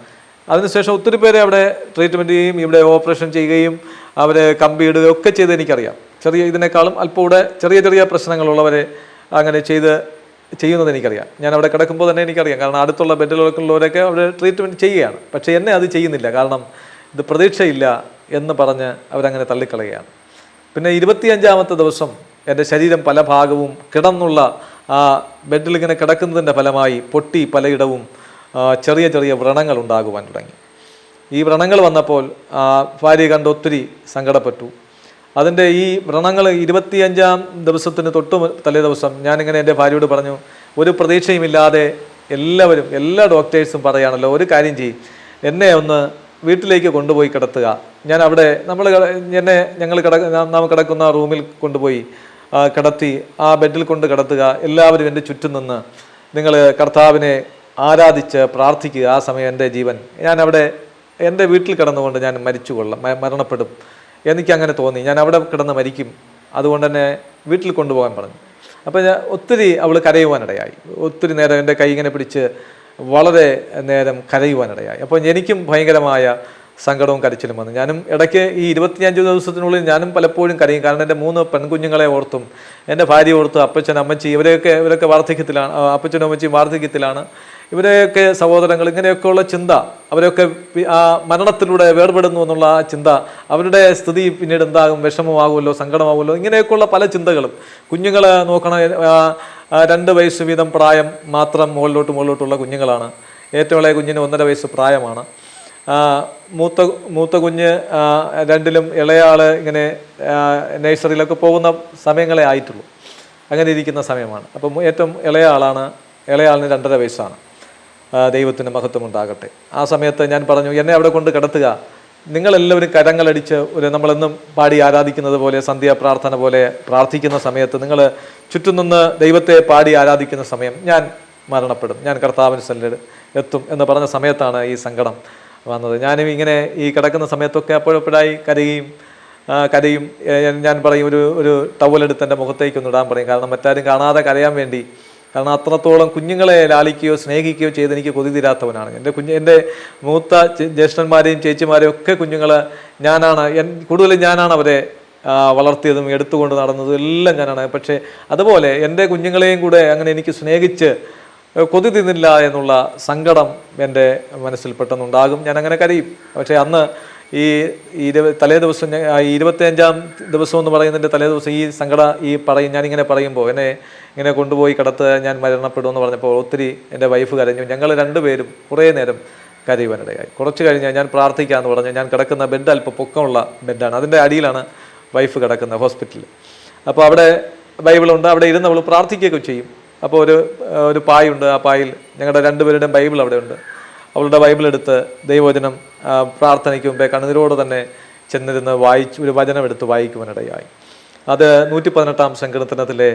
Speaker 1: അതിനുശേഷം ഒത്തിരി പേരെ അവിടെ ട്രീറ്റ്മെൻറ്റ് ചെയ്യുകയും ഇവിടെ ഓപ്പറേഷൻ ചെയ്യുകയും അവരെ കമ്പിയിടുകയും ഒക്കെ ചെയ്ത് എനിക്കറിയാം. ഇതിനേക്കാളും അല്പം കൂടെ ചെറിയ പ്രശ്നങ്ങളുള്ളവരെ അങ്ങനെ ചെയ്യുന്നത് എനിക്കറിയാം. ഞാൻ അവിടെ കിടക്കുമ്പോൾ തന്നെ എനിക്കറിയാം. കാരണം അടുത്തുള്ള ബെഡിലുള്ളവരൊക്കെ അവിടെ ട്രീറ്റ്മെൻറ്റ് ചെയ്യുകയാണ്. പക്ഷേ എന്നെ അത് ചെയ്യുന്നില്ല. കാരണം ഇത് പ്രതീക്ഷയില്ല എന്ന് പറഞ്ഞ് അവരങ്ങനെ തള്ളിക്കളയുകയാണ്. പിന്നെ 25-ാമത്തെ ദിവസം എൻ്റെ ശരീരം പല ഭാഗവും കിടന്നുള്ള ആ ബെഡിലിങ്ങനെ കിടക്കുന്നതിൻ്റെ ഫലമായി പൊട്ടി പലയിടവും ചെറിയ വ്രണങ്ങൾ ഉണ്ടാകുവാൻ തുടങ്ങി. ഈ വ്രണങ്ങൾ വന്നപ്പോൾ ഭാര്യ കണ്ട് ഒത്തിരി സങ്കടപ്പെട്ടു. അതിൻ്റെ ഈ വ്രണങ്ങൾ 25-ാം ദിവസത്തിന് തലേ ദിവസം ഞാനിങ്ങനെ എൻ്റെ ഭാര്യയോട് പറഞ്ഞു, ഒരു പ്രതീക്ഷയുമില്ലാതെ എല്ലാ ഡോക്ടേഴ്സും പറയുകയാണല്ലോ, ഒരു കാര്യം ചെയ്യും, എന്നെ ഒന്ന് വീട്ടിലേക്ക് കൊണ്ടുപോയി കിടത്തുക. ഞാൻ അവിടെ ഞങ്ങൾ കിടക്കുന്ന റൂമിൽ കൊണ്ടുപോയി കിടത്തി ആ ബെഡിൽ കൊണ്ട് കിടത്തുക. എല്ലാവരും എൻ്റെ ചുറ്റും നിന്ന് നിങ്ങൾ കർത്താവിനെ ആരാധിച്ച് പ്രാർത്ഥിക്കുക. ആ സമയം എൻ്റെ ജീവൻ അവിടെ എൻ്റെ വീട്ടിൽ കിടന്നുകൊണ്ട് ഞാൻ മരണപ്പെടും. എനിക്കങ്ങനെ തോന്നി, ഞാൻ അവിടെ കിടന്ന് മരിക്കും, അതുകൊണ്ട് തന്നെ വീട്ടിൽ കൊണ്ടുപോകാൻ പറഞ്ഞു. അപ്പോൾ ഒത്തിരി അവൾ കരയുവാനിടയായി. ഒത്തിരി നേരം എൻ്റെ കൈ ഇങ്ങനെ പിടിച്ച് വളരെ നേരം കരയുവാനിടയായി. അപ്പോൾ എനിക്കും ഭയങ്കരമായ സങ്കടവും കരച്ചിലും വന്നു. ഞാനും ഇടയ്ക്ക് ഈ 25 ദിവസത്തിനുള്ളിൽ ഞാനും പലപ്പോഴും കരയും. കാരണം എൻ്റെ 3 പെൺകുഞ്ഞുങ്ങളെ ഓർത്തും എൻ്റെ ഭാര്യ ഓർത്തും അപ്പച്ചൻ അമ്മച്ചി ഇവരൊക്കെ വാർദ്ധക്യത്തിലാണ്, അപ്പച്ചനും അമ്മച്ചിയും വാർദ്ധക്യത്തിലാണ്. ഇവരെയൊക്കെ സഹോദരങ്ങൾ ഇങ്ങനെയൊക്കെയുള്ള ചിന്ത, അവരൊക്കെ ആ മരണത്തിലൂടെ വേർപെടുന്നു എന്നുള്ള ആ ചിന്ത, അവരുടെ സ്ഥിതി പിന്നീട് എന്താകും, വിഷമമാകുമല്ലോ, സങ്കടമാകുമല്ലോ, ഇങ്ങനെയൊക്കെയുള്ള പല ചിന്തകളും. കുഞ്ഞുങ്ങളെ നോക്കണം, 2 വയസ്സ് വീതം പ്രായം മാത്രം മുകളിലോട്ടുള്ള കുഞ്ഞുങ്ങളാണ്. ഏറ്റവും ഇളയ കുഞ്ഞിന് 1.5 വയസ്സ് പ്രായമാണ്. മൂത്ത മൂത്ത കുഞ്ഞ് 2ലും, ഇളയാൾ ഇങ്ങനെ നഴ്സറിയിലൊക്കെ പോകുന്ന സമയങ്ങളെ ആയിട്ടുള്ളൂ. അങ്ങനെ ഇരിക്കുന്ന സമയമാണ്. അപ്പം ഏറ്റവും ഇളയാളിന് 2.5 വയസ്സാണ്. ദൈവത്തിന് മഹത്വം ഉണ്ടാകട്ടെ. ആ സമയത്ത് ഞാൻ പറഞ്ഞു, എന്നെ അവിടെ കൊണ്ട് കിടത്തുക, നിങ്ങളെല്ലാവരും കരങ്ങളടിച്ച് നമ്മളെന്നും പാടി ആരാധിക്കുന്നത് പോലെ, സന്ധ്യാപ്രാർത്ഥന പോലെ പ്രാർത്ഥിക്കുന്ന സമയത്ത് നിങ്ങൾ ചുറ്റും നിന്ന് ദൈവത്തെ പാടി ആരാധിക്കുന്ന സമയം ഞാൻ മരണപ്പെടും, ഞാൻ കർത്താവിന് സന്നിധിയിൽ എത്തും എന്ന് പറഞ്ഞ സമയത്താണ് ഈ സങ്കടം വന്നത്. ഞാനും ഇങ്ങനെ ഈ കിടക്കുന്ന സമയത്തൊക്കെ അപ്പോഴപ്പോഴായി കരയും. ഞാൻ പറയും, ഒരു ടവലെടുത്ത് എൻ്റെ മുഖത്തേക്കൊന്ന് ഇടാൻ പറയും. കാരണം മറ്റാരും കാണാതെ കരയാൻ വേണ്ടി. കാരണം അത്രത്തോളം കുഞ്ഞുങ്ങളെ ലാളിക്കുകയോ സ്നേഹിക്കുകയോ ചെയ്ത് എനിക്ക് കൊതി തീരാത്തവനാണ്. എൻ്റെ മൂത്ത ജ്യേഷ്ഠന്മാരെയും ചേച്ചിമാരെയും ഒക്കെ കുഞ്ഞുങ്ങൾ കൂടുതലും ഞാനാണ് അവരെ വളർത്തിയതും എടുത്തുകൊണ്ട് നടന്നതും എല്ലാം ഞാനാണ്. പക്ഷേ അതുപോലെ എൻ്റെ കുഞ്ഞുങ്ങളെയും കൂടെ അങ്ങനെ എനിക്ക് സ്നേഹിച്ച് കൊതി തിന്നില്ല എന്നുള്ള സങ്കടം എൻ്റെ മനസ്സിൽ പെട്ടെന്നുണ്ടാകും. ഞാൻ അങ്ങനെ കരയും. പക്ഷേ അന്ന് തലേ ദിവസം, 25-ാം ദിവസം എന്ന് പറയുന്നതിൻ്റെ തലേ ദിവസം ഞാനിങ്ങനെ പറയുമ്പോൾ, എന്നെ ഇങ്ങനെ കൊണ്ടുപോയി കിടത്തുക, ഞാൻ മരണപ്പെടുമെന്ന് പറഞ്ഞപ്പോൾ ഒത്തിരി എൻ്റെ വൈഫ് കരഞ്ഞു. ഞങ്ങൾ 2 പേരും കുറേ നേരം കരയുവാനിടയായി. കുറച്ച് കഴിഞ്ഞാൽ ഞാൻ പ്രാർത്ഥിക്കാമെന്ന് പറഞ്ഞു. ഞാൻ കിടക്കുന്ന ബെഡ് അല്പം പൊക്കമുള്ള ബെഡാണ്, അതിൻ്റെ അടിയിലാണ് വൈഫ് കിടക്കുന്നത് ഹോസ്പിറ്റലിൽ. അപ്പോൾ അവിടെ ബൈബിളുണ്ട്, അവിടെ ഇരുന്ന് അവൾ പ്രാർത്ഥിക്കുകയൊക്കെ ചെയ്യും. അപ്പോൾ ഒരു പായുണ്ട്, ആ പായിൽ ഞങ്ങളുടെ 2 പേരുടെയും ബൈബിൾ അവിടെ ഉണ്ട്. അവളുടെ ബൈബിൾ എടുത്ത് ദൈവവചനം പ്രാർത്ഥനയ്ക്ക് മുമ്പേ കണ്ണുനീരോടെ തന്നെ ചെന്നിരുന്ന് ഒരു വചനം എടുത്ത് വായിക്കുവാനിടയായി. അത് 118-ാം സങ്കീർത്തനത്തിലെ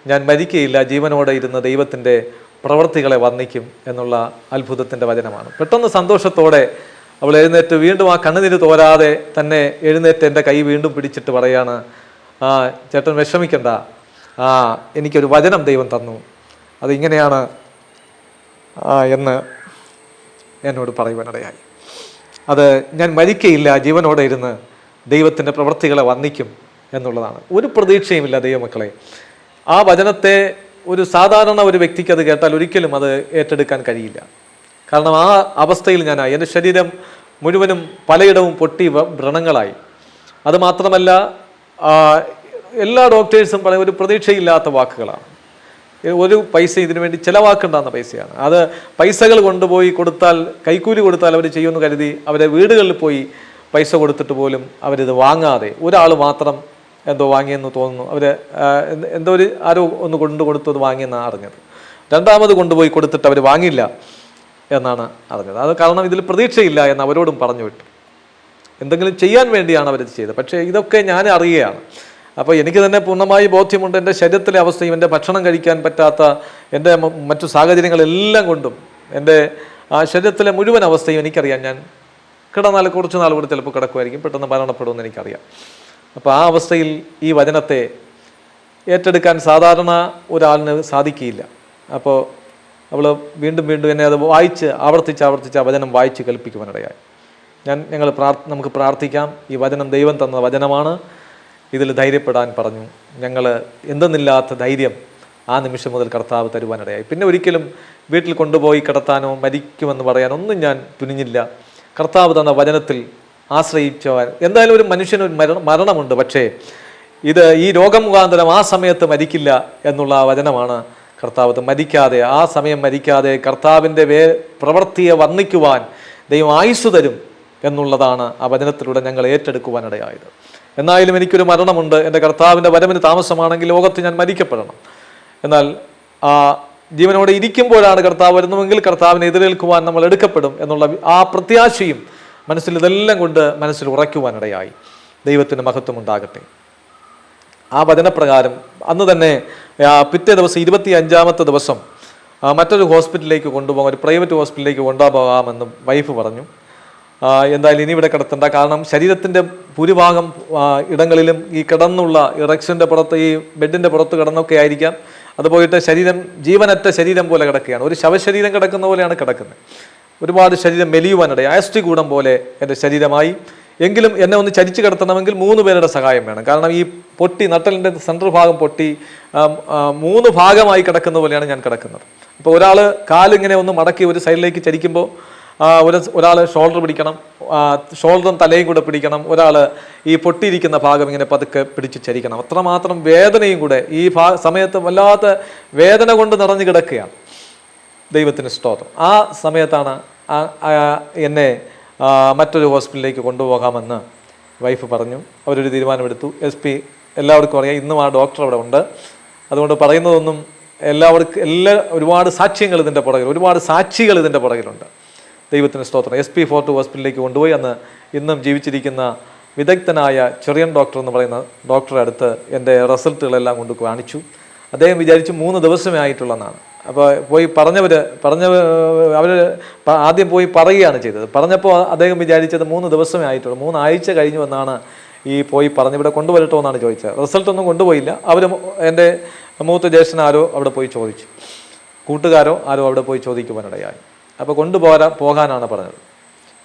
Speaker 1: ഞാൻ മരിക്കയില്ല, ജീവനോടെ ഇരുന്ന് ദൈവത്തിൻ്റെ പ്രവൃത്തികളെ വർണ്ണിക്കും എന്നുള്ള അത്ഭുതത്തിൻ്റെ വചനമാണ്. പെട്ടെന്ന് സന്തോഷത്തോടെ അവൾ എഴുന്നേറ്റ് വീണ്ടും ആ കണ്ണുനീര് തോരാതെ തന്നെ എഴുന്നേറ്റ് എൻ്റെ കൈ വീണ്ടും പിടിച്ചിട്ട് പറയാണ്, ചേട്ടൻ വിഷമിക്കണ്ട, എനിക്കൊരു വചനം ദൈവം തന്നു, അതിങ്ങനെയാണ് എന്ന് എന്നോട് പറയുവാനിടയായി. അത് ഞാൻ മരിക്കയില്ല, ജീവനോടെ ഇരുന്ന് ദൈവത്തിൻ്റെ പ്രവൃത്തികളെ വർണ്ണിക്കും എന്നുള്ളതാണ്. ഒരു പ്രതീക്ഷയുമില്ല ദൈവമക്കളെ. ആ വചനത്തെ സാധാരണ ഒരു വ്യക്തിക്ക് അത് കേട്ടാൽ ഒരിക്കലും അത് ഏറ്റെടുക്കാൻ കഴിയില്ല. കാരണം ആ അവസ്ഥയിൽ ഞാനായി. എൻ്റെ ശരീരം മുഴുവനും പലയിടവും പൊട്ടി വ്രണങ്ങളായി. അതുമാത്രമല്ല, എല്ലാ ഡോക്ടേഴ്സും പറയും ഒരു പ്രതീക്ഷയില്ലാത്ത വാക്കുകളാണ്. ഒരു പൈസ ഇതിനു വേണ്ടി ചിലവാക്കേണ്ടാവുന്ന പൈസയാണ്. അത് പൈസകൾ കൊണ്ടുപോയി കൊടുത്താൽ, കൈക്കൂലി കൊടുത്താൽ അവർ ചെയ്യുമെന്ന് കരുതി അവരെ വീടുകളിൽ പോയി പൈസ കൊടുത്തിട്ട് പോലും അവരിത് വാങ്ങാതെ, ഒരാൾ മാത്രം എന്തോ വാങ്ങിയെന്ന് തോന്നുന്നു, ആരോ ഒന്ന് കൊടുത്തത് വാങ്ങിയെന്നാണ് അറിഞ്ഞത്. 2ാമത് കൊണ്ടുപോയി കൊടുത്തിട്ട് അവർ വാങ്ങില്ല എന്നാണ് അറിഞ്ഞത്. അത് കാരണം ഇതിൽ പ്രതീക്ഷയില്ല എന്ന് അവരോടും പറഞ്ഞു വിട്ടു. എന്തെങ്കിലും ചെയ്യാൻ വേണ്ടിയാണ് അവരിത് ചെയ്തത്. പക്ഷേ ഇതൊക്കെ ഞാൻ അറിയുകയാണ്. അപ്പോൾ എനിക്ക് തന്നെ പൂർണ്ണമായി ബോധ്യമുണ്ട്, എൻ്റെ ശരീരത്തിലെ അവസ്ഥയും എൻ്റെ ഭക്ഷണം കഴിക്കാൻ പറ്റാത്ത എൻ്റെ മറ്റു സാഹചര്യങ്ങളെല്ലാം കൊണ്ടും എൻ്റെ ശരീരത്തിലെ മുഴുവൻ അവസ്ഥയും എനിക്കറിയാം. ഞാൻ കിടന്നാൽ കുറച്ച് നാൾ കൂടി ചിലപ്പോൾ കിടക്കുമായിരിക്കും, പെട്ടെന്ന് മരണപ്പെടുമെന്ന് എനിക്കറിയാം. അപ്പോൾ ആ അവസ്ഥയിൽ ഈ വചനത്തെ ഏറ്റെടുക്കാൻ സാധാരണ ഒരാളിന് സാധിക്കുകയില്ല. അപ്പോൾ അവൾ വീണ്ടും എന്നെ അത് ആവർത്തിച്ച് ആ വചനം വായിച്ച് കേൾപ്പിക്കുവാനിടയായി. നമുക്ക് പ്രാർത്ഥിക്കാം. ഈ വചനം ദൈവം തന്ന വചനമാണ്. ഇതിൽ ധൈര്യപ്പെടാൻ പറഞ്ഞു. ഞങ്ങൾ എന്തെന്നില്ലാത്ത ധൈര്യം ആ നിമിഷം മുതൽ കർത്താവ് തരുവാനിടയായി. പിന്നെ ഒരിക്കലും വീട്ടിൽ കൊണ്ടുപോയി കിടത്താനോ മരിക്കുമെന്ന് പറയാനോ ഒന്നും ഞാൻ തുനിഞ്ഞില്ല. കർത്താവ് തന്ന വചനത്തിൽ ആശ്രയിച്ചവൻ. എന്തായാലും ഒരു മനുഷ്യന് മരണമുണ്ട്, പക്ഷേ ഈ രോഗം മുഖാന്തരം ആ സമയത്ത് മരിക്കില്ല എന്നുള്ള ആ വചനമാണ് കർത്താവ് മരിക്കാതെ, ആ സമയം മരിക്കാതെ കർത്താവിൻ്റെ പ്രവൃത്തിയെ വർണ്ണിക്കുവാൻ ദൈവം ആയുസ്സ് തരും എന്നുള്ളതാണ് ആ വചനത്തിലൂടെ ഞങ്ങൾ ഏറ്റെടുക്കുവാനിടയായത്. എന്നാലും എനിക്കൊരു മരണമുണ്ട്, എൻ്റെ കർത്താവിൻ്റെ വരവിന് താമസമാണെങ്കിൽ ലോകത്ത് ഞാൻ മരിക്കപ്പെടണം. എന്നാൽ ജീവനോടെ ഇരിക്കുമ്പോഴാണ് കർത്താവ് വരുന്നുവെങ്കിൽ കർത്താവിനെ എതിരേൽക്കുവാൻ നമ്മൾ എടുക്കപ്പെടും എന്നുള്ള ആ പ്രത്യാശയും ഇതെല്ലാം കൊണ്ട് മനസ്സിൽ ഉറയ്ക്കുവാനിടയായി. ദൈവത്തിന് മഹത്വം ഉണ്ടാകട്ടെ. ആ വചനപ്രകാരം അന്ന് തന്നെ പിറ്റേ ദിവസം 25-ാമത്തെ ദിവസം മറ്റൊരു ഹോസ്പിറ്റലിലേക്ക് കൊണ്ടുപോകാം, ഒരു പ്രൈവറ്റ് ഹോസ്പിറ്റലിലേക്ക് കൊണ്ടുപോകാമെന്ന് വൈഫ് പറഞ്ഞു. എന്തായാലും ഇനി ഇവിടെ കിടത്തണ്ട, കാരണം ശരീരത്തിൻ്റെ ഭൂരിഭാഗം ഇടങ്ങളിലും ഈ കിടന്നുള്ള ഇറക്ഷൻ്റെ പുറത്ത്, ഈ ബെഡിൻ്റെ പുറത്ത് കിടന്നൊക്കെ ആയിരിക്കാം. അത് പോയിട്ട് ജീവനറ്റ ശരീരം പോലെ കിടക്കുകയാണ്. ഒരു ശവശരീരം കിടക്കുന്ന പോലെയാണ് കിടക്കുന്നത്. ഒരുപാട് ശരീരം മെലിയുവാനിടയായി. ആയസ്റ്റികൂടം പോലെ എൻ്റെ ശരീരമായി. എങ്കിലും എന്നെ ഒന്ന് ചരിച്ച് കിടത്തണമെങ്കിൽ 3 പേരുടെ സഹായം വേണം. കാരണം ഈ നട്ടലിൻ്റെ സെൻട്രൽ ഭാഗം പൊട്ടി 3 ഭാഗമായി കിടക്കുന്ന പോലെയാണ് ഞാൻ കിടക്കുന്നത്. അപ്പോൾ ഒരാൾ കാലിങ്ങനെ ഒന്ന് മടക്കി ഒരു സൈഡിലേക്ക് ചരിക്കുമ്പോൾ ഒരാൾ ഷോൾഡർ പിടിക്കണം, ഷോൾഡറും തലയും കൂടെ പിടിക്കണം. ഒരാൾ ഈ പൊട്ടിയിരിക്കുന്ന ഭാഗം ഇങ്ങനെ പതുക്കെ പിടിച്ച് ചരിക്കണം. അത്രമാത്രം വേദനയും കൂടെ ഈ സമയത്ത് വല്ലാത്ത വേദന കൊണ്ട് നിറഞ്ഞു കിടക്കുകയാണ്. ദൈവത്തിന് സ്തോത്രം. ആ സമയത്താണ് എന്നെ മറ്റൊരു ഹോസ്പിറ്റലിലേക്ക് കൊണ്ടുപോകാമെന്ന് വൈഫ് പറഞ്ഞു. അവരൊരു തീരുമാനമെടുത്തു. SP എല്ലാവർക്കും അറിയാം, ഇന്നും ആ ഡോക്ടർ അവിടെ ഉണ്ട്. അതുകൊണ്ട് പറയുന്നതൊന്നും ഒരുപാട് സാക്ഷ്യങ്ങൾ ഇതിൻ്റെ പുറകിൽ, ഒരുപാട് സാക്ഷികൾ ഇതിൻ്റെ പുറകിലുണ്ട്. ദൈവത്തിന് സ്തോത്രം. SP ഫോർട്ട് ഹോസ്പിറ്റലിലേക്ക് കൊണ്ടുപോയി. ഇന്നും ജീവിച്ചിരിക്കുന്ന വിദഗ്ധനായ ചെറിയൻ ഡോക്ടർ എന്ന് പറയുന്ന ഡോക്ടറെ അടുത്ത് എൻ്റെ റിസൾട്ടുകളെല്ലാം കൊണ്ട് കാണിച്ചു. അദ്ദേഹം വിചാരിച്ചു 3 ദിവസമേ ആയിട്ടുള്ളതെന്നാണ്. അപ്പോൾ പോയി അവർ ആദ്യം പോയി പറയുകയാണ് ചെയ്തത്. പറഞ്ഞപ്പോൾ അദ്ദേഹം വിചാരിച്ചത് 3 ദിവസമേ ആയിട്ടുള്ളൂ. 3 ആഴ്ച കഴിഞ്ഞു എന്നാണ് പോയി പറഞ്ഞ് ഇവിടെ കൊണ്ടുവരട്ടോ എന്നാണ് ചോദിച്ചത്. റിസൾട്ടൊന്നും കൊണ്ടുപോയില്ല. എൻ്റെ മൂത്ത ജ്യേഷ്ഠൻ ആരോ അവിടെ പോയി ചോദിച്ചു, കൂട്ടുകാരോ ആരോ അവിടെ പോയി ചോദിക്കുവാനിടയായി. അപ്പോൾ പോകാനാണ് പറഞ്ഞത്.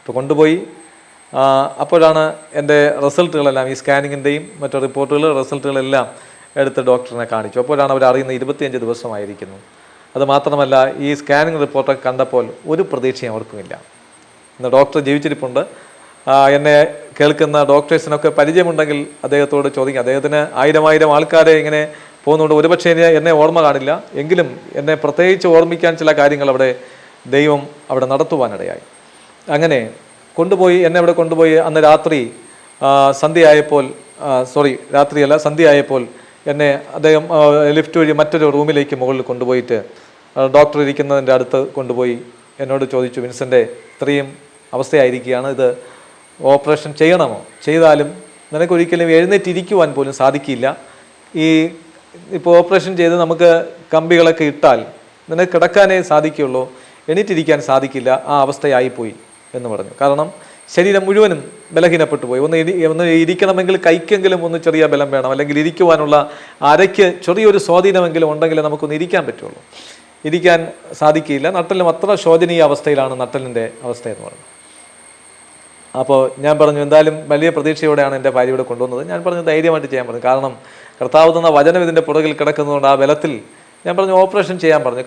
Speaker 1: ഇപ്പോൾ കൊണ്ടുപോയി. അപ്പോഴാണ് എൻ്റെ റിസൾട്ടുകളെല്ലാം, ഈ സ്കാനിങ്ങിൻ്റെയും മറ്റു റിസൾട്ടുകളെല്ലാം എടുത്ത് ഡോക്ടറിനെ കാണിച്ചു. അപ്പോഴാണ് അവർ അറിയുന്നത് 25 ദിവസമായിരിക്കുന്നു. അത് മാത്രമല്ല, ഈ സ്കാനിങ് റിപ്പോർട്ടൊക്കെ കണ്ടപ്പോൾ ഒരു പ്രതീക്ഷയും അവർക്കുമില്ല. ഇന്ന് ഡോക്ടർ ജീവിച്ചിരിപ്പുണ്ട്. എന്നെ കേൾക്കുന്ന ഡോക്ടേഴ്സിനൊക്കെ പരിചയമുണ്ടെങ്കിൽ അദ്ദേഹത്തോട് ചോദിക്കാം. അദ്ദേഹത്തിന് 1000 ആൾക്കാരെ ഇങ്ങനെ പോകുന്നുണ്ട്. ഒരുപക്ഷെ എന്നെ ഓർമ്മ കാണില്ല, എങ്കിലും എന്നെ പ്രത്യേകിച്ച് ഓർമ്മിക്കാൻ ചില കാര്യങ്ങൾ ദൈവം അവിടെ നടത്തുവാനിടയായി. അങ്ങനെ എന്നെ അവിടെ കൊണ്ടുപോയി. അന്ന് സന്ധ്യയായപ്പോൾ എന്നെ അദ്ദേഹം ലിഫ്റ്റ് വഴി മറ്റൊരു റൂമിലേക്ക് മുകളിൽ കൊണ്ടുപോയിട്ട് ഡോക്ടർ ഇരിക്കുന്നതിൻ്റെ അടുത്ത് കൊണ്ടുപോയി എന്നോട് ചോദിച്ചു, വിൻസെൻ്റെ, ഇത്രയും അവസ്ഥയായിരിക്കുകയാണ്, ഇത് ഓപ്പറേഷൻ ചെയ്യണമോ? ചെയ്താലും നിനക്കൊരിക്കലും എഴുന്നേറ്റിരിക്കുവാൻ പോലും സാധിക്കില്ല. ഇപ്പോൾ ഓപ്പറേഷൻ ചെയ്ത് നമുക്ക് കമ്പികളൊക്കെ ഇട്ടാൽ നിനക്ക് കിടക്കാനേ സാധിക്കുള്ളൂ, എണീറ്റിരിക്കാൻ സാധിക്കില്ല. ആ അവസ്ഥയായിപ്പോയി എന്ന് പറഞ്ഞു. കാരണം ശരീരം മുഴുവനും ബലഹീനപ്പെട്ടു പോയി. ഒന്ന് ഇരിക്കണമെങ്കിൽ കൈക്കെങ്കിലും ഒന്ന് ചെറിയ ബലം വേണം, അല്ലെങ്കിൽ ഇരിക്കുവാനുള്ള അരയ്ക്ക് ചെറിയൊരു സ്വാധീനമെങ്കിലും ഉണ്ടെങ്കിൽ നമുക്കൊന്ന് ഇരിക്കാൻ പറ്റുള്ളൂ. ഇരിക്കാൻ സാധിക്കില്ല. നട്ടലും അത്ര ശോചനീയ അവസ്ഥയിലാണ് നട്ടലിൻ്റെ അവസ്ഥയെന്ന് പറഞ്ഞു. അപ്പോൾ ഞാൻ പറഞ്ഞു, എന്തായാലും വലിയ പ്രതീക്ഷയോടെയാണ് എൻ്റെ ഭാര്യ ഇവിടെ കൊണ്ടുവന്നത്. ഞാൻ പറഞ്ഞു ധൈര്യമായിട്ട് ചെയ്യാൻ പറഞ്ഞു. കാരണം കർത്താവ് തന്ന വചനം ഇതിൻ്റെ പുറകിൽ കിടക്കുന്നതുകൊണ്ട് ആ ബലത്തിൽ ഞാൻ പറഞ്ഞു ഓപ്പറേഷൻ ചെയ്യാൻ പറഞ്ഞു.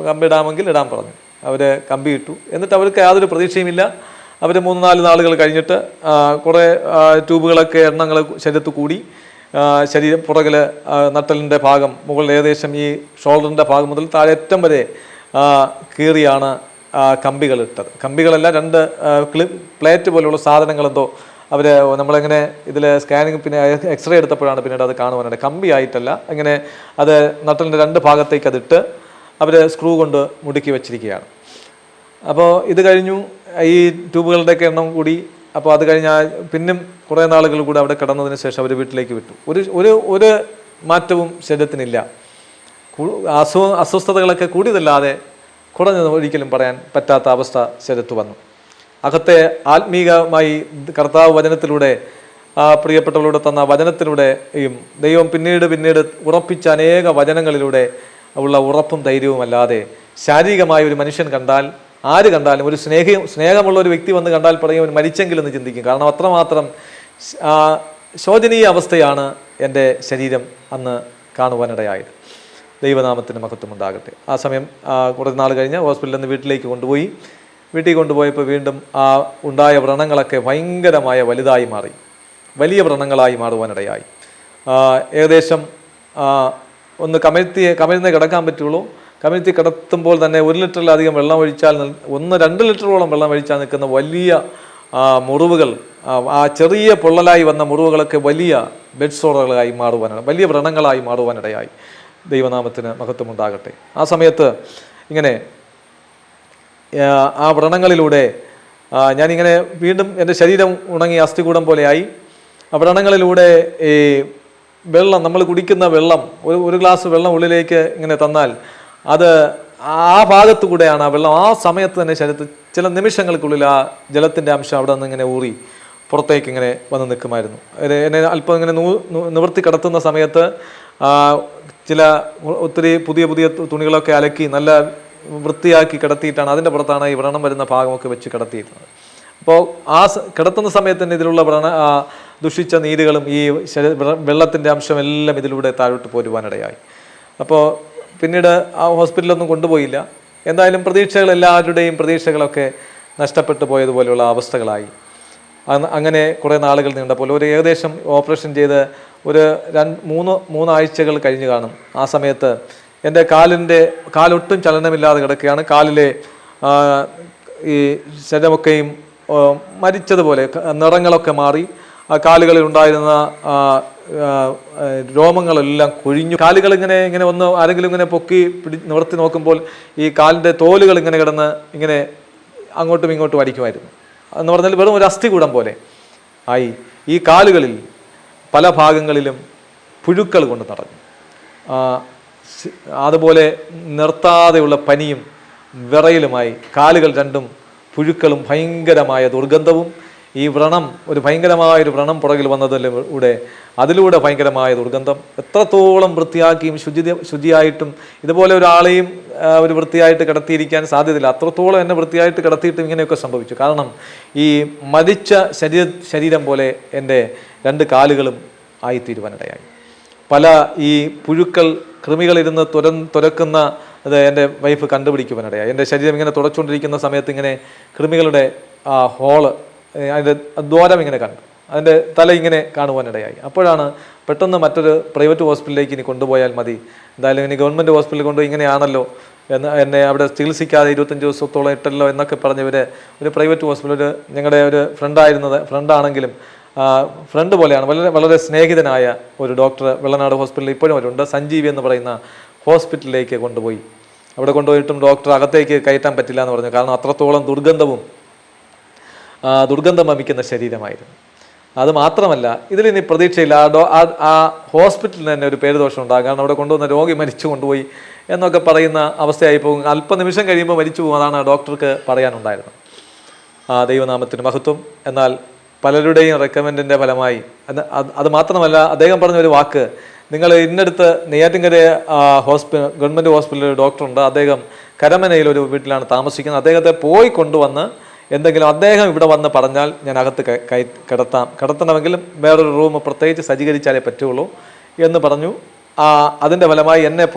Speaker 1: കമ്പിയിടാമെങ്കിൽ ഇടാൻ പറഞ്ഞു. അവർ കമ്പി ഇട്ടു. എന്നിട്ട് അവർക്ക് യാതൊരു പ്രതീക്ഷയുമില്ല. അവർ 3-4 നാളുകൾ കഴിഞ്ഞിട്ട് കുറേ ട്യൂബുകളൊക്കെ എണ്ണങ്ങൾ ശരീരത്ത് കൂടി. ശരീരം പുറകിൽ നട്ടലിൻ്റെ ഭാഗം മുകളിൽ ഏകദേശം ഈ ഷോൾഡറിൻ്റെ ഭാഗം മുതൽ താഴേറ്റം വരെ കീറിയാണ് കമ്പികൾ ഇട്ടത്. കമ്പികളല്ല, 2 പ്ലേറ്റ് പോലെയുള്ള സാധനങ്ങളെന്തോ നമ്മളെങ്ങനെ ഇതിൽ സ്കാനിങ് പിന്നെ എക്സ്റേ എടുത്തപ്പോഴാണ് പിന്നീട് അത് കാണുവാനായിട്ട്. കമ്പി ആയിട്ടല്ല, അങ്ങനെ അത് നട്ടലിൻ്റെ 2 ഭാഗത്തേക്ക് അതിട്ട് അവർ സ്ക്രൂ കൊണ്ട് മുടുക്കി വെച്ചിരിക്കുകയാണ്. അപ്പോൾ ഇത് കഴിഞ്ഞു. ഈ ട്യൂബുകളുടെയൊക്കെ എണ്ണം കൂടി. അപ്പോൾ അത് കഴിഞ്ഞാൽ പിന്നും കുറേ നാളുകൾ കൂടെ അവിടെ കിടന്നതിന് ശേഷം അവർ വീട്ടിലേക്ക് വിട്ടു. ഒരു മാറ്റവും ശരീരത്തിനില്ല. അസ്വസ്ഥതകളൊക്കെ കൂടിയതല്ലാതെ കുറഞ്ഞത് ഒരിക്കലും പറയാൻ പറ്റാത്ത അവസ്ഥ ശരീരത്ത് വന്നു. അകത്തെ ആത്മീകമായി കർത്താവ് വചനത്തിലൂടെ പ്രിയപ്പെട്ടവരോട് തന്ന വചനത്തിലൂടെയും ദൈവം പിന്നീട് ഉറപ്പിച്ച അനേക വചനങ്ങളിലൂടെ ഉള്ള ഉറപ്പും ധൈര്യവും അല്ലാതെ ശാരീരികമായ ഒരു മനുഷ്യൻ കണ്ടാൽ, ആര് കണ്ടാലും, ഒരു സ്നേഹമുള്ള ഒരു വ്യക്തി വന്ന് കണ്ടാൽ പറയും അവൻ മരിച്ചെങ്കിലെന്ന് ചിന്തിക്കും. കാരണം അത്രമാത്രം ശോചനീയ അവസ്ഥയാണ് എൻ്റെ ശരീരം അന്ന് കാണുവാനിടയായത്. ദൈവനാമത്തിന് മഹത്വം ഉണ്ടാകട്ടെ. ആ സമയം കുറച്ച് നാൾ കഴിഞ്ഞ് ഹോസ്പിറ്റലിൽ നിന്ന് വീട്ടിൽ കൊണ്ടുപോയപ്പോൾ വീണ്ടും ഉണ്ടായ വ്രണങ്ങളൊക്കെ ഭയങ്കരമായ വലുതായി മാറി. വലിയ വ്രണങ്ങളായി മാറുവാനിടയായി. ഏകദേശം ഒന്ന് കമിഴ്ന്നേ കിടക്കാൻ പറ്റുള്ളൂ. കമിഴ്ത്തി കിടത്തുമ്പോൾ തന്നെ 1 ലിറ്ററിലധികം വെള്ളം ഒഴിച്ചാൽ 1-2 ലിറ്ററോളം വെള്ളം ഒഴിച്ചാൽ നിൽക്കുന്ന വലിയ മുറിവുകൾ, ആ ചെറിയ പൊള്ളലായി വന്ന മുറിവുകളൊക്കെ വലിയ ബെഡ് സോറുകളായി വലിയ വ്രണങ്ങളായി മാറുവാനിടയായി. ദൈവനാമത്തിന് മഹത്വം ഉണ്ടാകട്ടെ. ആ സമയത്ത് ഇങ്ങനെ ആ വ്രണങ്ങളിലൂടെ ഞാനിങ്ങനെ വീണ്ടും എൻ്റെ ശരീരം ഉണങ്ങി അസ്ഥികൂടം പോലെയായി. ആ വ്രണങ്ങളിലൂടെ ഈ വെള്ളം, നമ്മൾ കുടിക്കുന്ന വെള്ളം, ഒരു ഗ്ലാസ് വെള്ളം ഉള്ളിലേക്ക് ഇങ്ങനെ തന്നാൽ അത് ആ ഭാഗത്തു കൂടെയാണ് ആ വെള്ളം ആ സമയത്ത് തന്നെ ശരീരത്തിൽ ചില നിമിഷങ്ങൾക്കുള്ളിൽ ആ ജലത്തിൻ്റെ അംശം അവിടെ നിന്ന് ഇങ്ങനെ ഊറി പുറത്തേക്ക് ഇങ്ങനെ വന്ന് നിൽക്കുമായിരുന്നു. എന്നെ അല്പം ഇങ്ങനെ നിവർത്തി കിടത്തുന്ന സമയത്ത് ഒത്തിരി പുതിയ തുണികളൊക്കെ അലക്കി നല്ല വൃത്തിയാക്കി കിടത്തിയിട്ടാണ്, അതിൻ്റെ പുറത്താണ് ഈ വ്രണം വരുന്ന ഭാഗമൊക്കെ വെച്ച് കിടത്തിയിരുന്നത്. അപ്പോൾ ആ കിടത്തുന്ന സമയത്ത് തന്നെ ഇതിലുള്ള ദുഷിച്ച നീരുകളും ഈ വെള്ളത്തിൻ്റെ അംശമെല്ലാം ഇതിലൂടെ താഴോട്ട് പോരുവാനിടയായി. അപ്പോൾ പിന്നീട് ആ ഹോസ്പിറ്റലൊന്നും കൊണ്ടുപോയില്ല. എന്തായാലും എല്ലാവരുടെയും പ്രതീക്ഷകളൊക്കെ നഷ്ടപ്പെട്ടു പോയതുപോലെയുള്ള അവസ്ഥകളായി. അങ്ങനെ കുറേ നാളുകൾ നീണ്ടപ്പോൾ ഏകദേശം ഓപ്പറേഷൻ ചെയ്ത് 3 ആഴ്ചകൾ കഴിഞ്ഞ് കാണും. ആ സമയത്ത് എൻ്റെ കാലൊട്ടും ചലനമില്ലാതെ കിടക്കുകയാണ്. കാലിലെ ഈ ശരീരമൊക്കെയും മരിച്ചതുപോലെ നിറങ്ങളൊക്കെ മാറി. ആ കാലുകളിൽ ഉണ്ടായിരുന്ന രോമങ്ങളെല്ലാം കൊഴിഞ്ഞു. കാലുകൾ ഇങ്ങനെ ഇങ്ങനെ ഒന്ന് ആരെങ്കിലും ഇങ്ങനെ പൊക്കി നിവർത്തി നോക്കുമ്പോൾ ഈ കാലിൻ്റെ തോലുകൾ ഇങ്ങനെ കിടന്ന് ഇങ്ങനെ അങ്ങോട്ടും ഇങ്ങോട്ടും അടിക്കുമായിരുന്നു. എന്ന് പറഞ്ഞാൽ വെറും ഒരു അസ്ഥികൂടം പോലെ ആയി. ഈ കാലുകളിൽ പല ഭാഗങ്ങളിലും പുഴുക്കൾ കൊണ്ട് നിറഞ്ഞു. അതുപോലെ നിർത്താതെയുള്ള പനിയും വിറയലുമായി കാലുകൾ രണ്ടും പുഴുക്കളും ഭയങ്കരമായ ദുർഗന്ധവും. ഈ വ്രണം ഒരു ഭയങ്കരമായൊരു വ്രണം പുറകിൽ വന്നതിലൂടെ അതിലൂടെ ഭയങ്കരമായ ദുർഗന്ധം. എത്രത്തോളം വൃത്തിയാക്കിയും ശുചിയായിട്ടും ഇതുപോലെ ഒരാളെയും ഒരു വൃത്തിയായിട്ട് കിടത്തിയിരിക്കാൻ സാധ്യതയില്ല. അത്രത്തോളം എന്നെ വൃത്തിയായിട്ട് കിടത്തിയിട്ടും ഇങ്ങനെയൊക്കെ സംഭവിച്ചു. കാരണം ഈ മരിച്ച ശരീരം പോലെ എൻ്റെ 2 കാലുകളും ആയിത്തീരുവാനിടയായി. പല ഈ പുഴുക്കൾ കൃമികളിരുന്ന് തുരക്കുന്ന അത് എൻ്റെ വൈഫ് കണ്ടുപിടിക്കുവാനിടയായി. എൻ്റെ ശരീരം ഇങ്ങനെ തുടച്ചുകൊണ്ടിരിക്കുന്ന സമയത്ത് ഇങ്ങനെ കൃമികളുടെ ഹോള്, അതിൻ്റെ ദ്വാരം ഇങ്ങനെ കണ്ടു. അതിൻ്റെ തല ഇങ്ങനെ കാണുവാനിടയായി. അപ്പോഴാണ് പെട്ടെന്ന് മറ്റൊരു പ്രൈവറ്റ് ഹോസ്പിറ്റലിലേക്ക് ഇനി കൊണ്ടുപോയാൽ മതി, എന്തായാലും ഇനി ഗവൺമെൻറ് ഹോസ്പിറ്റലിൽ കൊണ്ടുപോയി ഇങ്ങനെയാണല്ലോ എന്നെ അവിടെ ചികിത്സിക്കാതെ 25 ദിവസത്തോളം ഇട്ടല്ലോ എന്നൊക്കെ പറഞ്ഞ് ഒരു പ്രൈവറ്റ് ഹോസ്പിറ്റൽ, ഞങ്ങളുടെ ഒരു ഫ്രണ്ടാണെങ്കിലും ഫ്രണ്ട് പോലെയാണ്, വളരെ വളരെ സ്നേഹിതനായ ഒരു ഡോക്ടർ വെള്ളനാട് ഹോസ്പിറ്റലിൽ ഇപ്പോഴും അവരുണ്ട്, സഞ്ജീവി എന്ന് പറയുന്ന ഹോസ്പിറ്റലിലേക്ക് കൊണ്ടുപോയി. അവിടെ കൊണ്ടുപോയിട്ടും ഡോക്ടർ അകത്തേക്ക് കയറ്റാൻ പറ്റില്ല എന്ന് പറഞ്ഞു. കാരണം അത്രത്തോളം ദുർഗന്ധം വമിക്കുന്ന ശരീരമായിരുന്നു. അത് മാത്രമല്ല, ഇതിലിനി പ്രതീക്ഷയില്ല. ആ ഹോസ്പിറ്റലിന് തന്നെ ഒരു പേരുദോഷം ഉണ്ടാകും. കാരണം അവിടെ കൊണ്ടുവന്ന രോഗി മരിച്ചു കൊണ്ടുപോയി എന്നൊക്കെ പറയുന്ന അവസ്ഥയായി പോകും. അല്പനിമിഷം കഴിയുമ്പോൾ മരിച്ചു പോകും. അതാണ് ഡോക്ടർക്ക് പറയാനുണ്ടായിരുന്നത്. ദൈവനാമത്തിന് മഹത്വം. എന്നാൽ പലരുടെയും റെക്കമെൻഡിൻ്റെ ഫലമായി അത് മാത്രമല്ല, അദ്ദേഹം പറഞ്ഞൊരു വാക്ക്, നിങ്ങൾ ഇന്നടുത്ത് നെയ്യാറ്റിൻകര ഗവൺമെൻറ് ഹോസ്പിറ്റലിൽ ഒരു ഡോക്ടറുണ്ട്, അദ്ദേഹം കരമനയിലൊരു വീട്ടിലാണ് താമസിക്കുന്നത്, അദ്ദേഹത്തെ പോയി കൊണ്ടുവന്ന് എന്തെങ്കിലും അദ്ദേഹം ഇവിടെ വന്ന് പറഞ്ഞാൽ ഞാൻ അകത്ത് കിടത്തണമെങ്കിലും വേറൊരു റൂം പ്രത്യേകിച്ച് സജ്ജീകരിച്ചാലേ പറ്റുള്ളൂ എന്ന് പറഞ്ഞു. അതിൻ്റെ ഫലമായി എന്നെ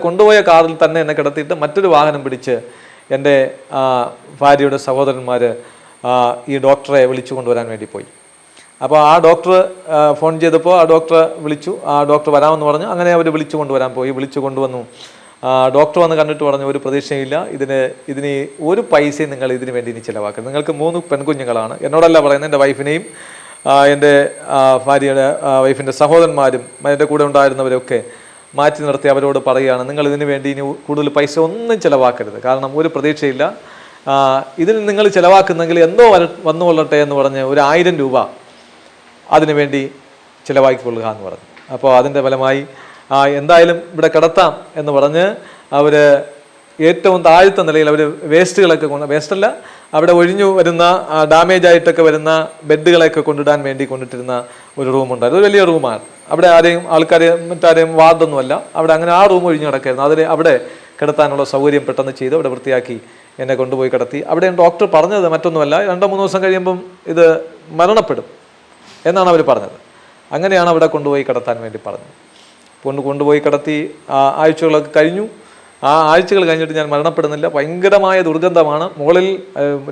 Speaker 1: കൊണ്ടുപോയ കാറിൽ തന്നെ എന്നെ കിടത്തിയിട്ട് മറ്റൊരു വാഹനം പിടിച്ച് എൻ്റെ ഭാര്യയുടെ സഹോദരന്മാർ ഈ ഡോക്ടറെ വിളിച്ചു കൊണ്ടുവരാൻ വേണ്ടി പോയി. അപ്പോൾ ആ ഡോക്ടർ ഫോൺ ചെയ്തപ്പോൾ ആ ഡോക്ടറെ വിളിച്ചു. ആ ഡോക്ടർ വരാമെന്ന് പറഞ്ഞു. അങ്ങനെ അവർ വിളിച്ചു കൊണ്ടുവന്നു. ഡോക്ടർ വന്ന് കണ്ടിട്ട് പറഞ്ഞു, ഒരു പ്രതീക്ഷയില്ല, ഇതിന് ഒരു പൈസയും നിങ്ങൾ ഇതിന് വേണ്ടി ഇനി ചിലവാക്കരുത്. നിങ്ങൾക്ക് 3 പെൺകുഞ്ഞുങ്ങളാണ്. എന്നോടല്ല പറയുന്നത്, എൻ്റെ വൈഫിനെയും എൻ്റെ ഭാര്യയുടെ വൈഫിൻ്റെ സഹോദരന്മാരും എൻ്റെ കൂടെ ഉണ്ടായിരുന്നവരൊക്കെ മാറ്റി നിർത്തി അവരോട് പറയുകയാണ്, നിങ്ങൾ ഇതിന് വേണ്ടി ഇനി കൂടുതൽ പൈസ ഒന്നും ചിലവാക്കരുത്. കാരണം ഒരു പ്രതീക്ഷയില്ല. ഇതിന് നിങ്ങൾ ചിലവാക്കുന്നെങ്കിൽ എന്തോ വന്നുകൊള്ളട്ടെ എന്ന് പറഞ്ഞ് 1000 രൂപ അതിനുവേണ്ടി ചിലവാക്കിക്കൊള്ളുക എന്ന് പറഞ്ഞു. അപ്പോൾ അതിൻ്റെ ഫലമായി എന്തായാലും ഇവിടെ കിടത്താം എന്ന് പറഞ്ഞ് അവർ ഏറ്റവും താഴത്തെ നിലയിൽ അവർ വേസ്റ്റുകളൊക്കെ വേസ്റ്റല്ല, അവിടെ ഒഴിഞ്ഞു വരുന്ന ഡാമേജ് ആയിട്ടൊക്കെ വരുന്ന ബെഡുകളൊക്കെ കൊണ്ടിടാൻ വേണ്ടി കൊണ്ടിട്ടിരുന്ന ഒരു റൂമുണ്ടായിരുന്നു. ഒരു വലിയ റൂമാണ്. അവിടെ മറ്റാരെയും വാർഡൊന്നുമല്ല. അവിടെ അങ്ങനെ ആ റൂം ഒഴിഞ്ഞു കിടക്കായിരുന്നു. അവിടെ കിടത്താനുള്ള സൗകര്യം പെട്ടെന്ന് ചെയ്ത് അവിടെ വൃത്തിയാക്കി എന്നെ കൊണ്ടുപോയി കിടത്തി. അവിടെ ഡോക്ടർ പറഞ്ഞത് മറ്റൊന്നുമല്ല, 2-3 ദിവസം കഴിയുമ്പം ഇത് മരണപ്പെടും എന്നാണ് അവർ പറഞ്ഞത്. അങ്ങനെയാണ് അവിടെ കൊണ്ടുപോയി കിടത്താൻ വേണ്ടി പറഞ്ഞത്. കൊണ്ടുപോയി കിടത്തി. ആഴ്ചകളൊക്കെ കഴിഞ്ഞു. ആ ആഴ്ചകൾ കഴിഞ്ഞിട്ട് ഞാൻ മരണപ്പെടുന്നില്ല. ഭയങ്കരമായ ദുർഗന്ധമാണ്. മുകളിൽ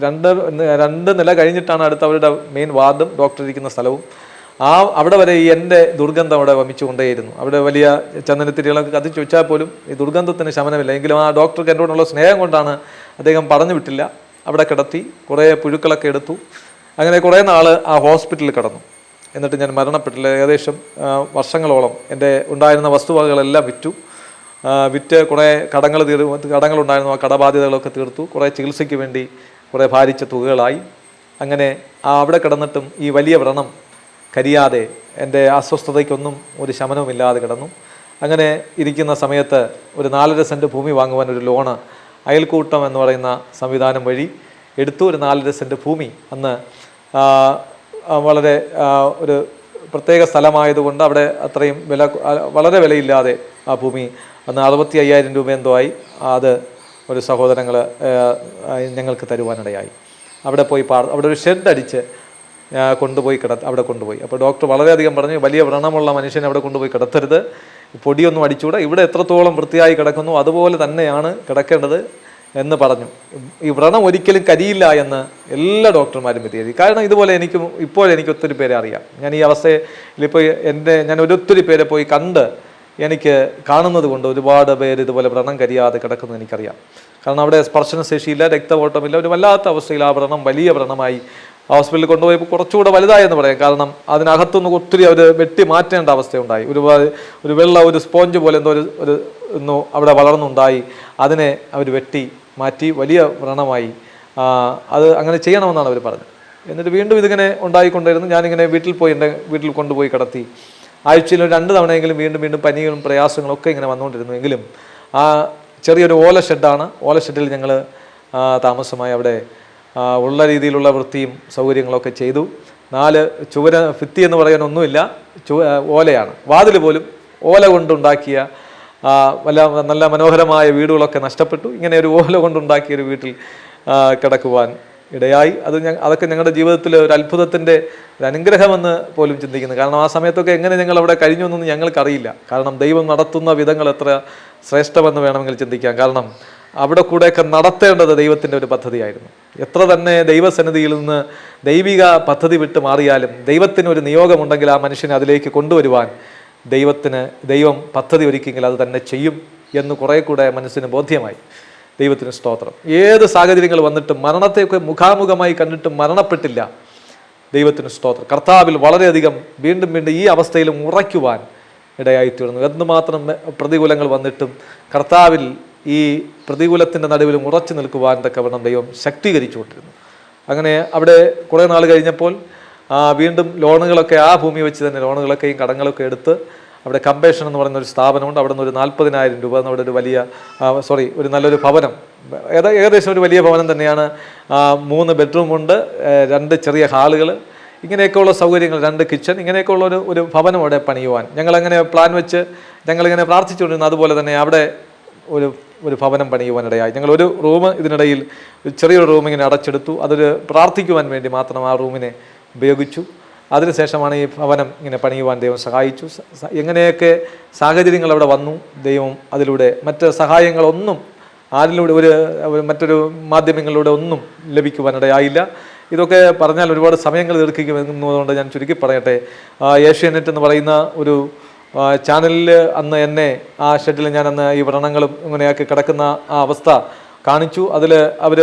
Speaker 1: 2 നില കഴിഞ്ഞിട്ടാണ് അടുത്ത അവരുടെ മെയിൻ വാർഡും ഡോക്ടർ ഇരിക്കുന്ന സ്ഥലവും. അവിടെ വരെ ഈ എൻ്റെ ദുർഗന്ധം അവിടെ വമിച്ചുകൊണ്ടേയിരുന്നു. അവിടെ വലിയ ചന്ദനത്തിരികളൊക്കെ കത്തിച്ച് വെച്ചാൽ പോലും ഈ ദുർഗന്ധത്തിന് ശമനമില്ല. എങ്കിലും ആ ഡോക്ടർക്ക് എന്നോടുള്ള സ്നേഹം കൊണ്ടാണ് അദ്ദേഹം പറഞ്ഞു വിട്ടില്ല. അവിടെ കിടത്തി. കുറേ പുഴുക്കളൊക്കെ എടുത്തു. അങ്ങനെ കുറേ നാൾ ആ ഹോസ്പിറ്റലിൽ കിടന്നു. എന്നിട്ട് ഞാൻ മരണപ്പെട്ടില്ല. ഏകദേശം വർഷങ്ങളോളം എൻ്റെ ഉണ്ടായിരുന്ന വസ്തുവകകളെല്ലാം വിറ്റ് കുറേ കടങ്ങളുണ്ടായിരുന്നു. ആ കടബാധ്യതകളൊക്കെ തീർത്തു. കുറേ ചികിത്സയ്ക്ക് വേണ്ടി കുറേ ഭാരിച്ച തുകകളായി. അങ്ങനെ അവിടെ കിടന്നിട്ടും ഈ വലിയ വ്രണം കരിയാതെ എൻ്റെ അസ്വസ്ഥതയ്ക്കൊന്നും ഒരു ശമനവുമില്ലാതെ കിടന്നു. അങ്ങനെ ഇരിക്കുന്ന സമയത്ത് ഒരു 4.5 സെൻറ്റ് ഭൂമി വാങ്ങുവാൻ ഒരു ലോണ് അയൽക്കൂട്ടം എന്ന് പറയുന്ന സംവിധാനം വഴി എടുത്തു. ഒരു 4.5 സെൻറ്റ് ഭൂമി അന്ന് വളരെ ഒരു പ്രത്യേക സ്ഥലമായതുകൊണ്ട് അവിടെ അത്രയും വളരെ വിലയില്ലാതെ ആ ഭൂമി അന്ന് 65,000 രൂപ എന്തോ ആയി. അത് ഒരു സഹോദരങ്ങൾ ഞങ്ങൾക്ക് തരുവാനിടയായി. അവിടെ പോയി അവിടെ ഒരു ഷെഡ് അടിച്ച് അവിടെ കൊണ്ടുപോയി. അപ്പോൾ ഡോക്ടർ വളരെയധികം പറഞ്ഞു, വലിയ വ്രണമുള്ള മനുഷ്യനെ അവിടെ കൊണ്ടുപോയി കിടത്തരുത്, പൊടിയൊന്നും അടിച്ചുകൂടാ, ഇവിടെ എത്രത്തോളം വൃത്തിയായി കിടക്കുന്നു അതുപോലെ തന്നെയാണ് കിടക്കേണ്ടത് എന്ന് പറഞ്ഞു. ഈ വ്രണം ഒരിക്കലും കരിയില്ല എന്ന് എല്ലാ ഡോക്ടർമാരും വിധിയെഴുതി. കാരണം ഇതുപോലെ എനിക്ക് ഒത്തിരി പേരെ അറിയാം. ഞാൻ ഈ അവസ്ഥയിൽ ഇപ്പോൾ ഞാൻ ഒരൊത്തിരി പേരെ പോയി കണ്ട് എനിക്ക് കാണുന്നത് കൊണ്ട് ഒരുപാട് പേര് ഇതുപോലെ വ്രണം കരിയാതെ കിടക്കുന്നത് എനിക്കറിയാം. കാരണം അവിടെ സ്പർശനശേഷിയില്ല, രക്തഓട്ടമില്ല, ഒരു വല്ലാത്ത അവസ്ഥയിൽ ആ വ്രണം വലിയ വ്രണമായി ഹോസ്പിറ്റലിൽ കൊണ്ടുപോയപ്പോൾ കുറച്ചുകൂടെ വലുതായെന്ന് പറയാം. കാരണം അതിനകത്തുനിന്ന് ഒത്തിരി അവർ വെട്ടി മാറ്റേണ്ട അവസ്ഥയുണ്ടായി. ഒരു വെള്ള ഒരു സ്പോഞ്ച് പോലെ എന്തോ ഒരു ഒന്നു അവിടെ വളർന്നുണ്ടായി. അതിനെ അവർ വെട്ടി മാറ്റി വലിയ വ്രണമായി. അത് അങ്ങനെ ചെയ്യണമെന്നാണ് അവർ പറഞ്ഞത്. എന്നിട്ട് വീണ്ടും ഇതിങ്ങനെ ഉണ്ടായിക്കൊണ്ടിരുന്നു. ഞാനിങ്ങനെ എൻ്റെ വീട്ടിൽ കൊണ്ടുപോയി കിടത്തി. ആഴ്ചയിൽ 2 തവണയെങ്കിലും വീണ്ടും പനികളും പ്രയാസങ്ങളും ഒക്കെ ഇങ്ങനെ വന്നുകൊണ്ടിരുന്നു. എങ്കിലും ആ ചെറിയൊരു ഓല ഷെഡാണ്. ഓല ഷെഡിൽ ഞങ്ങൾ താമസമായി. അവിടെ ഉള്ള രീതിയിലുള്ള വൃത്തിയും സൗകര്യങ്ങളൊക്കെ ചെയ്തു. 4 ചുവര ഭിത്തി എന്ന് പറയാനൊന്നുമില്ല, ഓലയാണ്. വാതിൽ പോലും ഓല കൊണ്ടുണ്ടാക്കിയ നല്ല മനോഹരമായ വീടുകളൊക്കെ നഷ്ടപ്പെട്ടു. ഇങ്ങനെ ഒരു ഓല കൊണ്ടുണ്ടാക്കിയൊരു വീട്ടിൽ കിടക്കുവാൻ ഇടയായി. അതൊക്കെ ഞങ്ങളുടെ ജീവിതത്തിൽ ഒരു അത്ഭുതത്തിൻ്റെ ഒരു അനുഗ്രഹമെന്ന് പോലും ചിന്തിക്കുന്നു. കാരണം ആ സമയത്തൊക്കെ എങ്ങനെ ഞങ്ങൾ അവിടെ കഴിഞ്ഞു എന്നൊന്നും ഞങ്ങൾക്കറിയില്ല. കാരണം ദൈവം നടത്തുന്ന വിധങ്ങൾ എത്ര ശ്രേഷ്ഠമെന്ന് വേണമെങ്കിൽ ചിന്തിക്കാം. കാരണം അവിടെ കൂടെയൊക്കെ നടത്തേണ്ടത് ദൈവത്തിൻ്റെ ഒരു പദ്ധതിയായിരുന്നു. എത്ര തന്നെ ദൈവസന്നിധിയിൽ നിന്ന് ദൈവിക പദ്ധതി വിട്ട് മാറിയാലും ദൈവത്തിന് ഒരു നിയോഗമുണ്ടെങ്കിൽ ആ മനുഷ്യനെ അതിലേക്ക് കൊണ്ടുവരുവാൻ ദൈവം പദ്ധതി ഒരുക്കിയെങ്കിൽ അത് തന്നെ ചെയ്യും എന്ന് കുറേ കൂടെ മനസ്സിന് ബോധ്യമായി. ദൈവത്തിന് സ്തോത്രം. ഏത് സാഹചര്യങ്ങൾ വന്നിട്ടും മരണത്തെയൊക്കെ മുഖാമുഖമായി കണ്ടിട്ടും മരണപ്പെട്ടില്ല. ദൈവത്തിന് സ്തോത്രം. കർത്താവിൽ വളരെയധികം വീണ്ടും ഈ അവസ്ഥയിലും ഉറയ്ക്കുവാൻ ഇടയായിത്തീർന്നു. എന്തുമാത്രം പ്രതികൂലങ്ങൾ വന്നിട്ടും കർത്താവിൽ ഈ പ്രതികൂലത്തിൻ്റെ നടുവിലും ഉറച്ചു നിൽക്കുവാൻ തക്കവണ്ണം ദൈവം ശക്തീകരിച്ചുകൊണ്ടിരുന്നു. അങ്ങനെ അവിടെ കുറേ നാൾ കഴിഞ്ഞപ്പോൾ വീണ്ടും ലോണുകളൊക്കെ ആ ഭൂമി വെച്ച് തന്നെ ലോണുകളൊക്കെയും കടങ്ങളൊക്കെ എടുത്ത് അവിടെ കമ്പേഷൻ എന്ന് പറയുന്ന ഒരു സ്ഥാപനമുണ്ട്. അവിടെ നിന്ന് ഒരു 40,000 രൂപ അവിടെ ഒരു നല്ലൊരു ഭവനം, ഏകദേശം ഒരു വലിയ ഭവനം തന്നെയാണ്. 3 ബെഡ്റൂമുണ്ട്, 2 ചെറിയ ഹാളുകൾ, ഇങ്ങനെയൊക്കെയുള്ള സൗകര്യങ്ങൾ, 2 കിച്ചൺ, ഇങ്ങനെയൊക്കെയുള്ള ഒരു ഭവനം അവിടെ പണിയുവാൻ ഞങ്ങളങ്ങനെ പ്ലാൻ വെച്ച് ഞങ്ങളിങ്ങനെ പ്രാർത്ഥിച്ചുകൊണ്ടിരുന്നു. അതുപോലെ തന്നെ അവിടെ ഒരു ഭവനം പണിയുവാനിടയായി. ഞങ്ങളൊരു റൂം ഇതിനിടയിൽ ചെറിയൊരു റൂം ഇങ്ങനെ അടച്ചെടുത്തു. അതൊരു പ്രാർത്ഥിക്കുവാൻ വേണ്ടി മാത്രം ആ റൂമിനെ ഉപയോഗിച്ചു. അതിനുശേഷമാണ് ഈ ഭവനം ഇങ്ങനെ പണിയുവാൻ ദൈവം സഹായിച്ചു. എങ്ങനെയൊക്കെ സാഹചര്യങ്ങൾ അവിടെ വന്നു, ദൈവം അതിലൂടെ മറ്റ് സഹായങ്ങളൊന്നും ആരിലൂടെ മറ്റൊരു മാധ്യമങ്ങളിലൂടെ ഒന്നും ലഭിക്കുവാനിടയായില്ല. ഇതൊക്കെ പറഞ്ഞാൽ ഒരുപാട് സമയങ്ങൾ ദീർഘിക്കുമെന്നതുകൊണ്ട് ഞാൻ ചുരുക്കി പറയട്ടെ. ഏഷ്യാനെറ്റ് എന്ന് പറയുന്ന ഒരു ചാനലിൽ അന്ന് എന്നെ ആ ഷെഡിൽ ഞാൻ അന്ന് ഈ വ്രണങ്ങളും ഇങ്ങനെയൊക്കെ കിടക്കുന്ന ആ അവസ്ഥ കാണിച്ചു. അതിൽ അവർ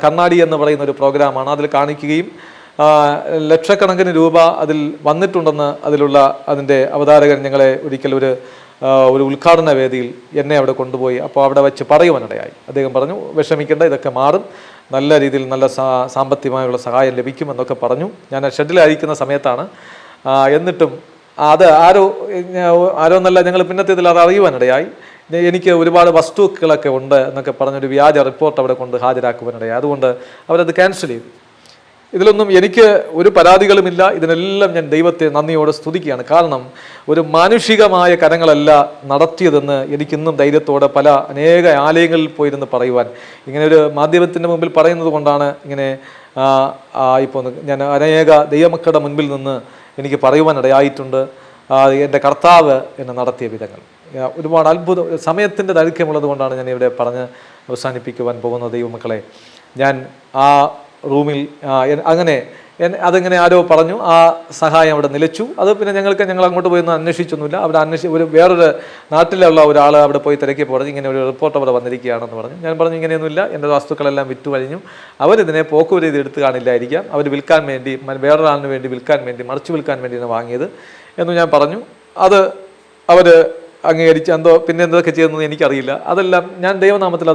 Speaker 1: കണ്ണാടി എന്ന് പറയുന്ന ഒരു പ്രോഗ്രാമാണ്, അതിൽ കാണിക്കുകയും ലക്ഷക്കണക്കിന് രൂപ അതിൽ വന്നിട്ടുണ്ടെന്ന് അതിൻ്റെ അവതാരകൻ ഞങ്ങളെ ഒരിക്കൽ ഒരു ഉദ്ഘാടന വേദിയിൽ എന്നെ അവിടെ കൊണ്ടുപോയി അപ്പോൾ അവിടെ വെച്ച് പറയുവാനിടയായി. അദ്ദേഹം പറഞ്ഞു, വിഷമിക്കേണ്ട, ഇതൊക്കെ മാറും, നല്ല രീതിയിൽ നല്ല സാമ്പത്തികമായുള്ള സഹായം ലഭിക്കുമെന്നൊക്കെ പറഞ്ഞു. ഞാൻ ഷെഡിലായിരിക്കുന്ന സമയത്താണ്. എന്നിട്ടും അത് ആരോ എന്നല്ല, ഞങ്ങൾ പിന്നത്തേതിൽ അത് അറിയുവാനിടയായി. എനിക്ക് ഒരുപാട് വസ്തുക്കളൊക്കെ ഉണ്ട് എന്നൊക്കെ പറഞ്ഞൊരു വ്യാജ റിപ്പോർട്ട് അവിടെ കൊണ്ട് ഹാജരാക്കുവാനിടയായി. അതുകൊണ്ട് അവരത് ക്യാൻസൽ ചെയ്തു. ഇതിലൊന്നും എനിക്ക് ഒരു പരാതികളുമില്ല. ഇതിനെല്ലാം ഞാൻ ദൈവത്തെ നന്ദിയോടെ സ്തുതിക്കുകയാണ്. കാരണം ഒരു മാനുഷികമായ കരങ്ങളല്ല നടത്തിയതെന്ന് എനിക്കിന്നും ധൈര്യത്തോടെ അനേക ആലയങ്ങളിൽ പോയിരുന്ന് പറയുവാൻ, ഇങ്ങനെ ഒരു മാധ്യമത്തിൻ്റെ മുമ്പിൽ പറയുന്നത് കൊണ്ടാണ് ഇങ്ങനെ ഇപ്പോൾ ഞാൻ അനേക ദൈവമക്കളുടെ മുൻപിൽ നിന്ന് എനിക്ക് പറയുവാനിടയായിട്ടുണ്ട്. എൻ്റെ കർത്താവ് എന്നെ നടത്തിയ വിധങ്ങൾ ഒരുപാട് അത്ഭുതം. സമയത്തിൻ്റെ ദൈർഘ്യമുള്ളത് കൊണ്ടാണ് ഞാൻ ഇവിടെ പറഞ്ഞ് അവസാനിപ്പിക്കുവാൻ പോകുന്ന ദൈവമക്കളെ. ഞാൻ ആ റൂമിൽ അതിങ്ങനെ ആരോ പറഞ്ഞു, ആ സഹായം അവിടെ നിലച്ചു. അത് പിന്നെ ഞങ്ങൾ അങ്ങോട്ട് പോയൊന്നും അന്വേഷിച്ചൊന്നുമില്ല. അവിടെ വേറൊരു നാട്ടിലുള്ള ഒരാൾ അവിടെ പോയി തിരക്കി പറഞ്ഞു, ഇങ്ങനെ ഒരു റിപ്പോർട്ട് അവിടെ വന്നിരിക്കുകയാണെന്ന് പറഞ്ഞു. ഞാൻ പറഞ്ഞു, ഇങ്ങനെയൊന്നുമില്ല, എൻ്റെ വസ്തുക്കളെല്ലാം വിറ്റു കഴിഞ്ഞു, അവരിതിനെ പോക്കുവരവ് എടുത്ത് കാണില്ലായിരിക്കാം, അവർ വിൽക്കാൻ വേണ്ടി, വേറൊരാളിന് വേണ്ടി വിൽക്കാൻ വേണ്ടി, മറിച്ചു വിൽക്കാൻ വേണ്ടിയാണ് വാങ്ങിയത് എന്ന് ഞാൻ പറഞ്ഞു. അത് അവർ അംഗീകരിച്ച് പിന്നെ എന്തൊക്കെ ചെയ്യുന്നത് എനിക്കറിയില്ല. അതെല്ലാം ഞാൻ ദൈവനാമത്തിൽ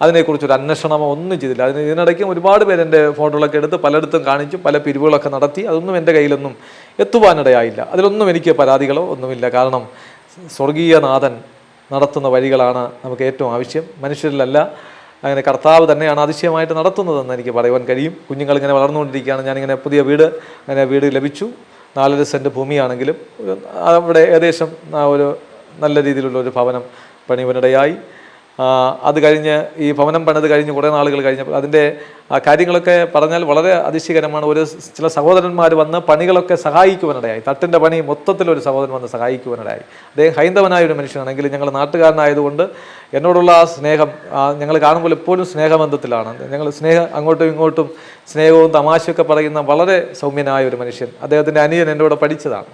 Speaker 1: അതിനെക്കുറിച്ചൊരു അന്വേഷണമോ ഒന്നും ചെയ്തില്ല. ഇതിനിടയ്ക്കും ഒരുപാട് പേര് എൻ്റെ ഫോട്ടോകളൊക്കെ എടുത്ത് പലയിടത്തും കാണിച്ചു, പല പിരിവുകളൊക്കെ നടത്തി. അതൊന്നും എൻ്റെ കയ്യിലൊന്നും എത്തുവാനിടയായില്ല. അതിലൊന്നും എനിക്ക് പരാതികളോ ഒന്നുമില്ല. കാരണം സ്വർഗീയനാഥൻ നടത്തുന്ന വഴികളാണ് നമുക്ക് ഏറ്റവും ആവശ്യം, മനുഷ്യരിലല്ല. അങ്ങനെ കർത്താവ് തന്നെയാണ് അതിശയമായിട്ട് നടത്തുന്നതെന്ന് എനിക്ക് പറയുവാൻ കഴിയും. കുഞ്ഞുങ്ങളിങ്ങനെ വളർന്നുകൊണ്ടിരിക്കുകയാണ്. ഞാനിങ്ങനെ പുതിയ വീട് ലഭിച്ചു. 4.5 സെൻറ്റ് ഭൂമിയാണെങ്കിലും അവിടെ ഏകദേശം ഒരു നല്ല രീതിയിലുള്ള ഒരു ഭവനം പണിയുവാനിടയായി. അത് കഴിഞ്ഞ് ഈ ഭവനം പണിത് കഴിഞ്ഞ് കുറേ നാളുകൾ കഴിഞ്ഞപ്പോൾ അതിൻ്റെ കാര്യങ്ങളൊക്കെ പറഞ്ഞാൽ വളരെ അതിശയകരമാണ്. ചില സഹോദരന്മാർ വന്ന് പണികളൊക്കെ സഹായിക്കുവാനിടയായി. തട്ടിൻ്റെ പണി മൊത്തത്തിലൊരു സഹോദരൻ വന്ന് സഹായിക്കുവാനിടയായി. അദ്ദേഹം ഹൈന്ദവനായ ഒരു മനുഷ്യനാണെങ്കിൽ ഞങ്ങൾ നാട്ടുകാരനായതുകൊണ്ട് എന്നോടുള്ള സ്നേഹം ഞങ്ങൾ കാണുമ്പോൾ എപ്പോഴും സ്നേഹബന്ധത്തിലാണ്. ഞങ്ങൾ അങ്ങോട്ടും ഇങ്ങോട്ടും സ്നേഹവും തമാശയൊക്കെ പറയുന്ന വളരെ സൗമ്യനായ ഒരു മനുഷ്യൻ. അദ്ദേഹത്തിൻ്റെ അനിയൻ എൻ്റെ കൂടെ പഠിച്ചതാണ്.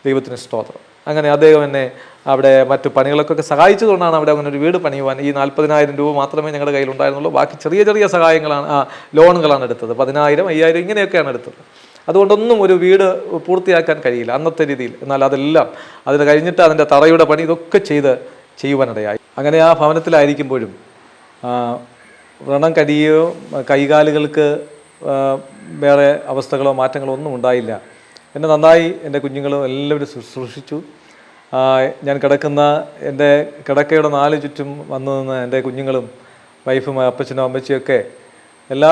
Speaker 1: ദൈവത്തിന് സ്തോത്രം. അങ്ങനെ അദ്ദേഹം എന്നെ അവിടെ മറ്റു പണികളൊക്കെ സഹായിച്ചതുകൊണ്ടാണ് അവിടെ അങ്ങനെ ഒരു വീട് പണിയുവാൻ. ഈ 40,000 രൂപ മാത്രമേ ഞങ്ങളുടെ കയ്യിലുണ്ടായിരുന്നുള്ളൂ. ബാക്കി ചെറിയ ചെറിയ സഹായങ്ങളാണ്, ലോണുകളാണ് എടുത്തത്. 10,000, 5,000 ഇങ്ങനെയൊക്കെയാണ് എടുത്തത്. അതുകൊണ്ടൊന്നും ഒരു വീട് പൂർത്തിയാക്കാൻ കഴിയില്ല അന്നത്തെ രീതിയിൽ. എന്നാൽ അതെല്ലാം അതിന് കഴിഞ്ഞിട്ട് അതിൻ്റെ തറയുടെ പണി ഇതൊക്കെ ചെയ്യുവാനിടയായി. അങ്ങനെ ആ ഭവനത്തിലായിരിക്കുമ്പോഴും വ്രണം കരിയോ കൈകാലുകൾക്ക് വേറെ അവസ്ഥകളോ മാറ്റങ്ങളോ ഒന്നും ഉണ്ടായില്ല. എന്നെ നന്നായി എൻ്റെ കുഞ്ഞുങ്ങളും എല്ലാവരും ശുശ്രൂഷിച്ചു. ഞാൻ കിടക്കുന്ന എൻ്റെ കിടക്കയുടെ 4 ചുറ്റും വന്നു നിന്ന് എൻ്റെ കുഞ്ഞുങ്ങളും വൈഫും അപ്പച്ചനും അമ്മച്ചിയൊക്കെ എല്ലാ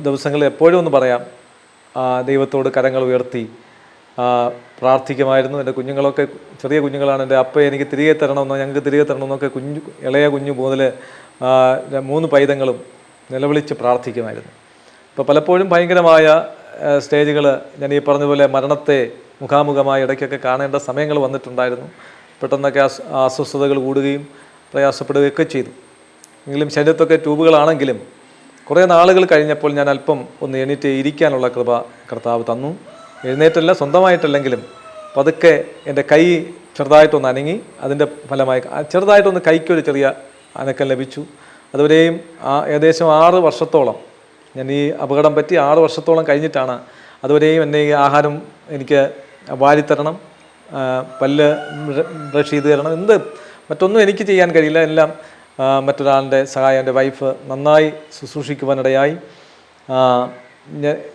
Speaker 1: ദിവസങ്ങളിലും എപ്പോഴും ഒന്ന് പറയാം, ദൈവത്തോട് കരങ്ങൾ ഉയർത്തി പ്രാർത്ഥിക്കുമായിരുന്നു. എൻ്റെ കുഞ്ഞുങ്ങളൊക്കെ ചെറിയ കുഞ്ഞുങ്ങളാണ്. എൻ്റെ അപ്പ എനിക്ക് തിരികെ തരണമെന്നോ ഞങ്ങൾക്ക് തിരികെ തരണമെന്നൊക്കെ ഇളയ കുഞ്ഞു മുതൽ 3 പൈതങ്ങളും നിലവിളിച്ച് പ്രാർത്ഥിക്കുമായിരുന്നു. ഇപ്പോൾ പലപ്പോഴും ഭയങ്കരമായ സ്റ്റേജുകൾ, ഞാൻ ഈ പറഞ്ഞതുപോലെ മരണത്തെ മുഖാമുഖമായി ഇടയ്ക്കൊക്കെ കാണേണ്ട സമയങ്ങൾ വന്നിട്ടുണ്ടായിരുന്നു. പെട്ടെന്നൊക്കെ അസ്വസ്ഥതകൾ കൂടുകയും പ്രയാസപ്പെടുകയൊക്കെ ചെയ്തു. എങ്കിലും ശരീരത്തൊക്കെ ട്യൂബുകളാണെങ്കിലും കുറേ നാളുകൾ കഴിഞ്ഞപ്പോൾ ഞാൻ അല്പം ഒന്ന് എണീറ്റ് ഇരിക്കാനുള്ള കൃപ കർത്താവ് തന്നു. എഴുന്നേറ്റല്ല, സ്വന്തമായിട്ടല്ലെങ്കിലും പതുക്കെ എൻ്റെ കൈ ചെറുതായിട്ടൊന്ന് അനങ്ങി. അതിൻ്റെ ഫലമായി ചെറുതായിട്ടൊന്ന് കൈക്കൊരു ചെറിയ അനക്കം ലഭിച്ചു. അതുവരെയും ഏകദേശം 6 വർഷത്തോളം, ഞാൻ ഈ അപകടം പറ്റി 6 വർഷത്തോളം കഴിഞ്ഞിട്ടാണ്. അതുവരെയും എന്നെ ഈ ആഹാരം എനിക്ക് വാരിത്തരണം, പല്ല് ബ്രഷ് ചെയ്ത് തരണം, മറ്റൊന്നും എനിക്ക് ചെയ്യാൻ കഴിയില്ല. എല്ലാം മറ്റൊരാളുടെ സഹായം എൻ്റെ വൈഫ് നന്നായി ശുശ്രൂഷിക്കുവാനിടയായി.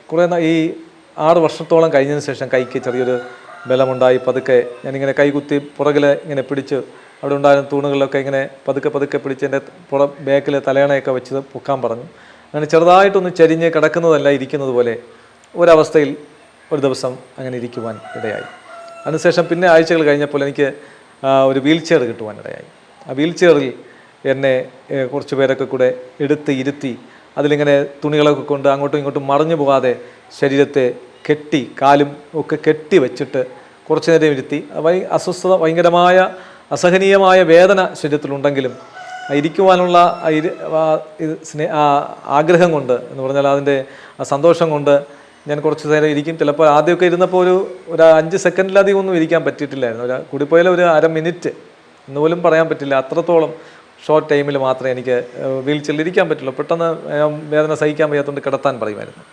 Speaker 1: കുറേ ഈ 6 വർഷത്തോളം കഴിഞ്ഞതിന് ശേഷം കൈക്ക് ചെറിയൊരു ബലമുണ്ടായി. പതുക്കെ ഞാനിങ്ങനെ കൈകുത്തി പുറകിൽ ഇങ്ങനെ പിടിച്ച് അവിടെ ഉണ്ടായിരുന്ന തൂണുകളിലൊക്കെ ഇങ്ങനെ പതുക്കെ പിടിച്ച് എൻ്റെ ബാക്കിൽ തലയണയൊക്കെ വെച്ച് പൊക്കാൻ പറഞ്ഞു. അങ്ങനെ ചെറുതായിട്ടൊന്ന് ചരിഞ്ഞ് കിടക്കുന്നതല്ല, ഇരിക്കുന്നത് പോലെ ഒരവസ്ഥയിൽ ഒരു ദിവസം അങ്ങനെ ഇരിക്കുവാൻ ഇടയായി. അതിനുശേഷം പിന്നെ ആഴ്ചകൾ കഴിഞ്ഞപ്പോൾ എനിക്ക് ഒരു വീൽ ചെയർ കിട്ടുവാനിടയായി. ആ വീൽ ചെയറിൽ എന്നെ കുറച്ച് പേരൊക്കെ കൂടെ ഇരുത്തി അതിലിങ്ങനെ തുണികളൊക്കെ കൊണ്ട് അങ്ങോട്ടും ഇങ്ങോട്ടും മറിഞ്ഞു പോകാതെ ശരീരത്തെ കെട്ടി, കാലും ഒക്കെ കെട്ടി വെച്ചിട്ട് കുറച്ച് നേരം ഇരുത്തി. അസ്വസ്ഥത, ഭയങ്കരമായ അസഹനീയമായ വേദന ശരീരത്തിലുണ്ടെങ്കിലും ഇരിക്കുവാനുള്ള ആഗ്രഹം കൊണ്ട് എന്ന് പറഞ്ഞാൽ അതിൻ്റെ സന്തോഷം കൊണ്ട് ഞാൻ കുറച്ച് നേരം ഇരിക്കും. ചിലപ്പോൾ ആദ്യമൊക്കെ ഇരുന്നപ്പോൾ ഒരു 5 സെക്കൻഡിലധികം ഒന്നും ഇരിക്കാൻ പറ്റിയിട്ടില്ലായിരുന്നു. കൂടിപ്പോയാൽ ഒരു അര മിനിറ്റ് എന്നുപോലും പറയാൻ പറ്റില്ല. അത്രത്തോളം ഷോർട്ട് ടൈമിൽ മാത്രമേ എനിക്ക് വീൽ ചെയറിൽ ഇരിക്കാൻ പറ്റുള്ളൂ. പെട്ടെന്ന് വേദന സഹിക്കാൻ വയ്യാത്തതുകൊണ്ട് കിടത്താൻ പറയുമായിരുന്നു.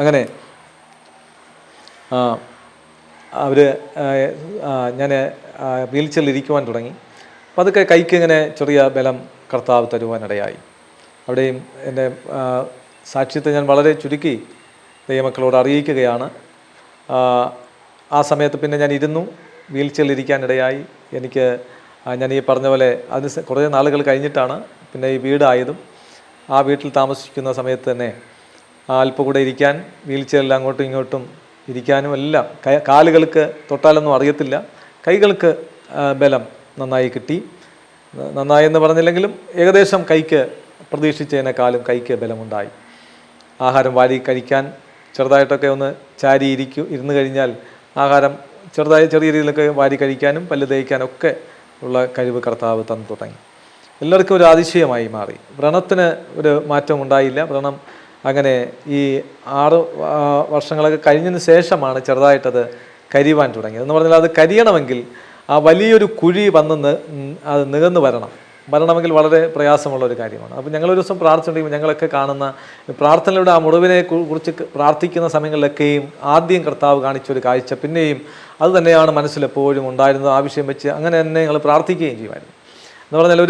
Speaker 1: അങ്ങനെ ഞാൻ വീൽ ചെയറിൽ ഇരിക്കുവാൻ തുടങ്ങി. അപ്പോൾ അതൊക്കെ കൈക്ക് ഇങ്ങനെ ചെറിയ ബലം കർത്താവ് തരുവാനിടയായി. അവിടെയും എൻ്റെ സാക്ഷ്യത്തെ ഞാൻ വളരെ ചുരുക്കി ദൈവമക്കളോട് അറിയിക്കുകയാണ്. ആ സമയത്ത് പിന്നെ ഞാൻ വീൽ ചെയറിൽ ഇരിക്കാനിടയായി. എനിക്ക് ഞാൻ ഈ പറഞ്ഞ പോലെ അതിന് കുറേ നാളുകൾ കഴിഞ്ഞിട്ടാണ് പിന്നെ ഈ വീടായതും. ആ വീട്ടിൽ താമസിക്കുന്ന സമയത്ത് തന്നെ അല്പം കൂടെ ഇരിക്കാൻ, വീൽ ചെയറിൽ അങ്ങോട്ടും ഇങ്ങോട്ടും ഇരിക്കാനും എല്ലാം കാലുകൾക്ക് തൊട്ടാലൊന്നും അറിയത്തില്ല. കൈകൾക്ക് ബലം നന്നായി കിട്ടി. നന്നായെന്ന് പറഞ്ഞില്ലെങ്കിലും ഏകദേശം കൈക്ക് പ്രതീക്ഷിച്ചതിനേക്കാളും കൈക്ക് ബലമുണ്ടായി. ആഹാരം വാരി കഴിക്കാൻ ചെറുതായിട്ടൊക്കെ ഒന്ന് ചാരി ഇരുന്ന് കഴിഞ്ഞാൽ ആഹാരം ചെറിയ രീതിയിലൊക്കെ വാരി കഴിക്കാനും പല്ല് തേയ്ക്കാനൊക്കെ ഉള്ള കഴിവ് കർത്താവ് തന്നു തുടങ്ങി. എല്ലാവർക്കും ഒരു അതിശയമായി മാറി. വ്രണത്തിന് ഒരു മാറ്റം ഉണ്ടായില്ല. വ്രണം അങ്ങനെ ഈ 6 വർഷങ്ങളൊക്കെ കഴിഞ്ഞതിന് ശേഷമാണ് ചെറുതായിട്ടത് കരിവാൻ തുടങ്ങിയത്. എന്ന് പറഞ്ഞാൽ അത് കരിയണമെങ്കിൽ ആ വലിയൊരു കുഴി അത് നികന്ന് വരണമെങ്കിൽ വളരെ പ്രയാസമുള്ളൊരു കാര്യമാണ്. അപ്പോൾ ഞങ്ങളൊരു ദിവസം പ്രാർത്ഥിച്ചിട്ടുണ്ടെങ്കിൽ ഞങ്ങളൊക്കെ കാണുന്ന പ്രാർത്ഥനയുടെ ആ മുറിവിനെ കുറിച്ച് പ്രാർത്ഥിക്കുന്ന സമയങ്ങളിലൊക്കെയും ആദ്യം കർത്താവ് കാണിച്ചൊരു കാഴ്ച പിന്നെയും അത് തന്നെയാണ് മനസ്സിലെപ്പോഴും ഉണ്ടായിരുന്നത്. ആവശ്യം വെച്ച് അങ്ങനെ തന്നെ ഞങ്ങൾ പ്രാർത്ഥിക്കുകയും ചെയ്യുമായിരുന്നു. എന്ന് പറഞ്ഞാൽ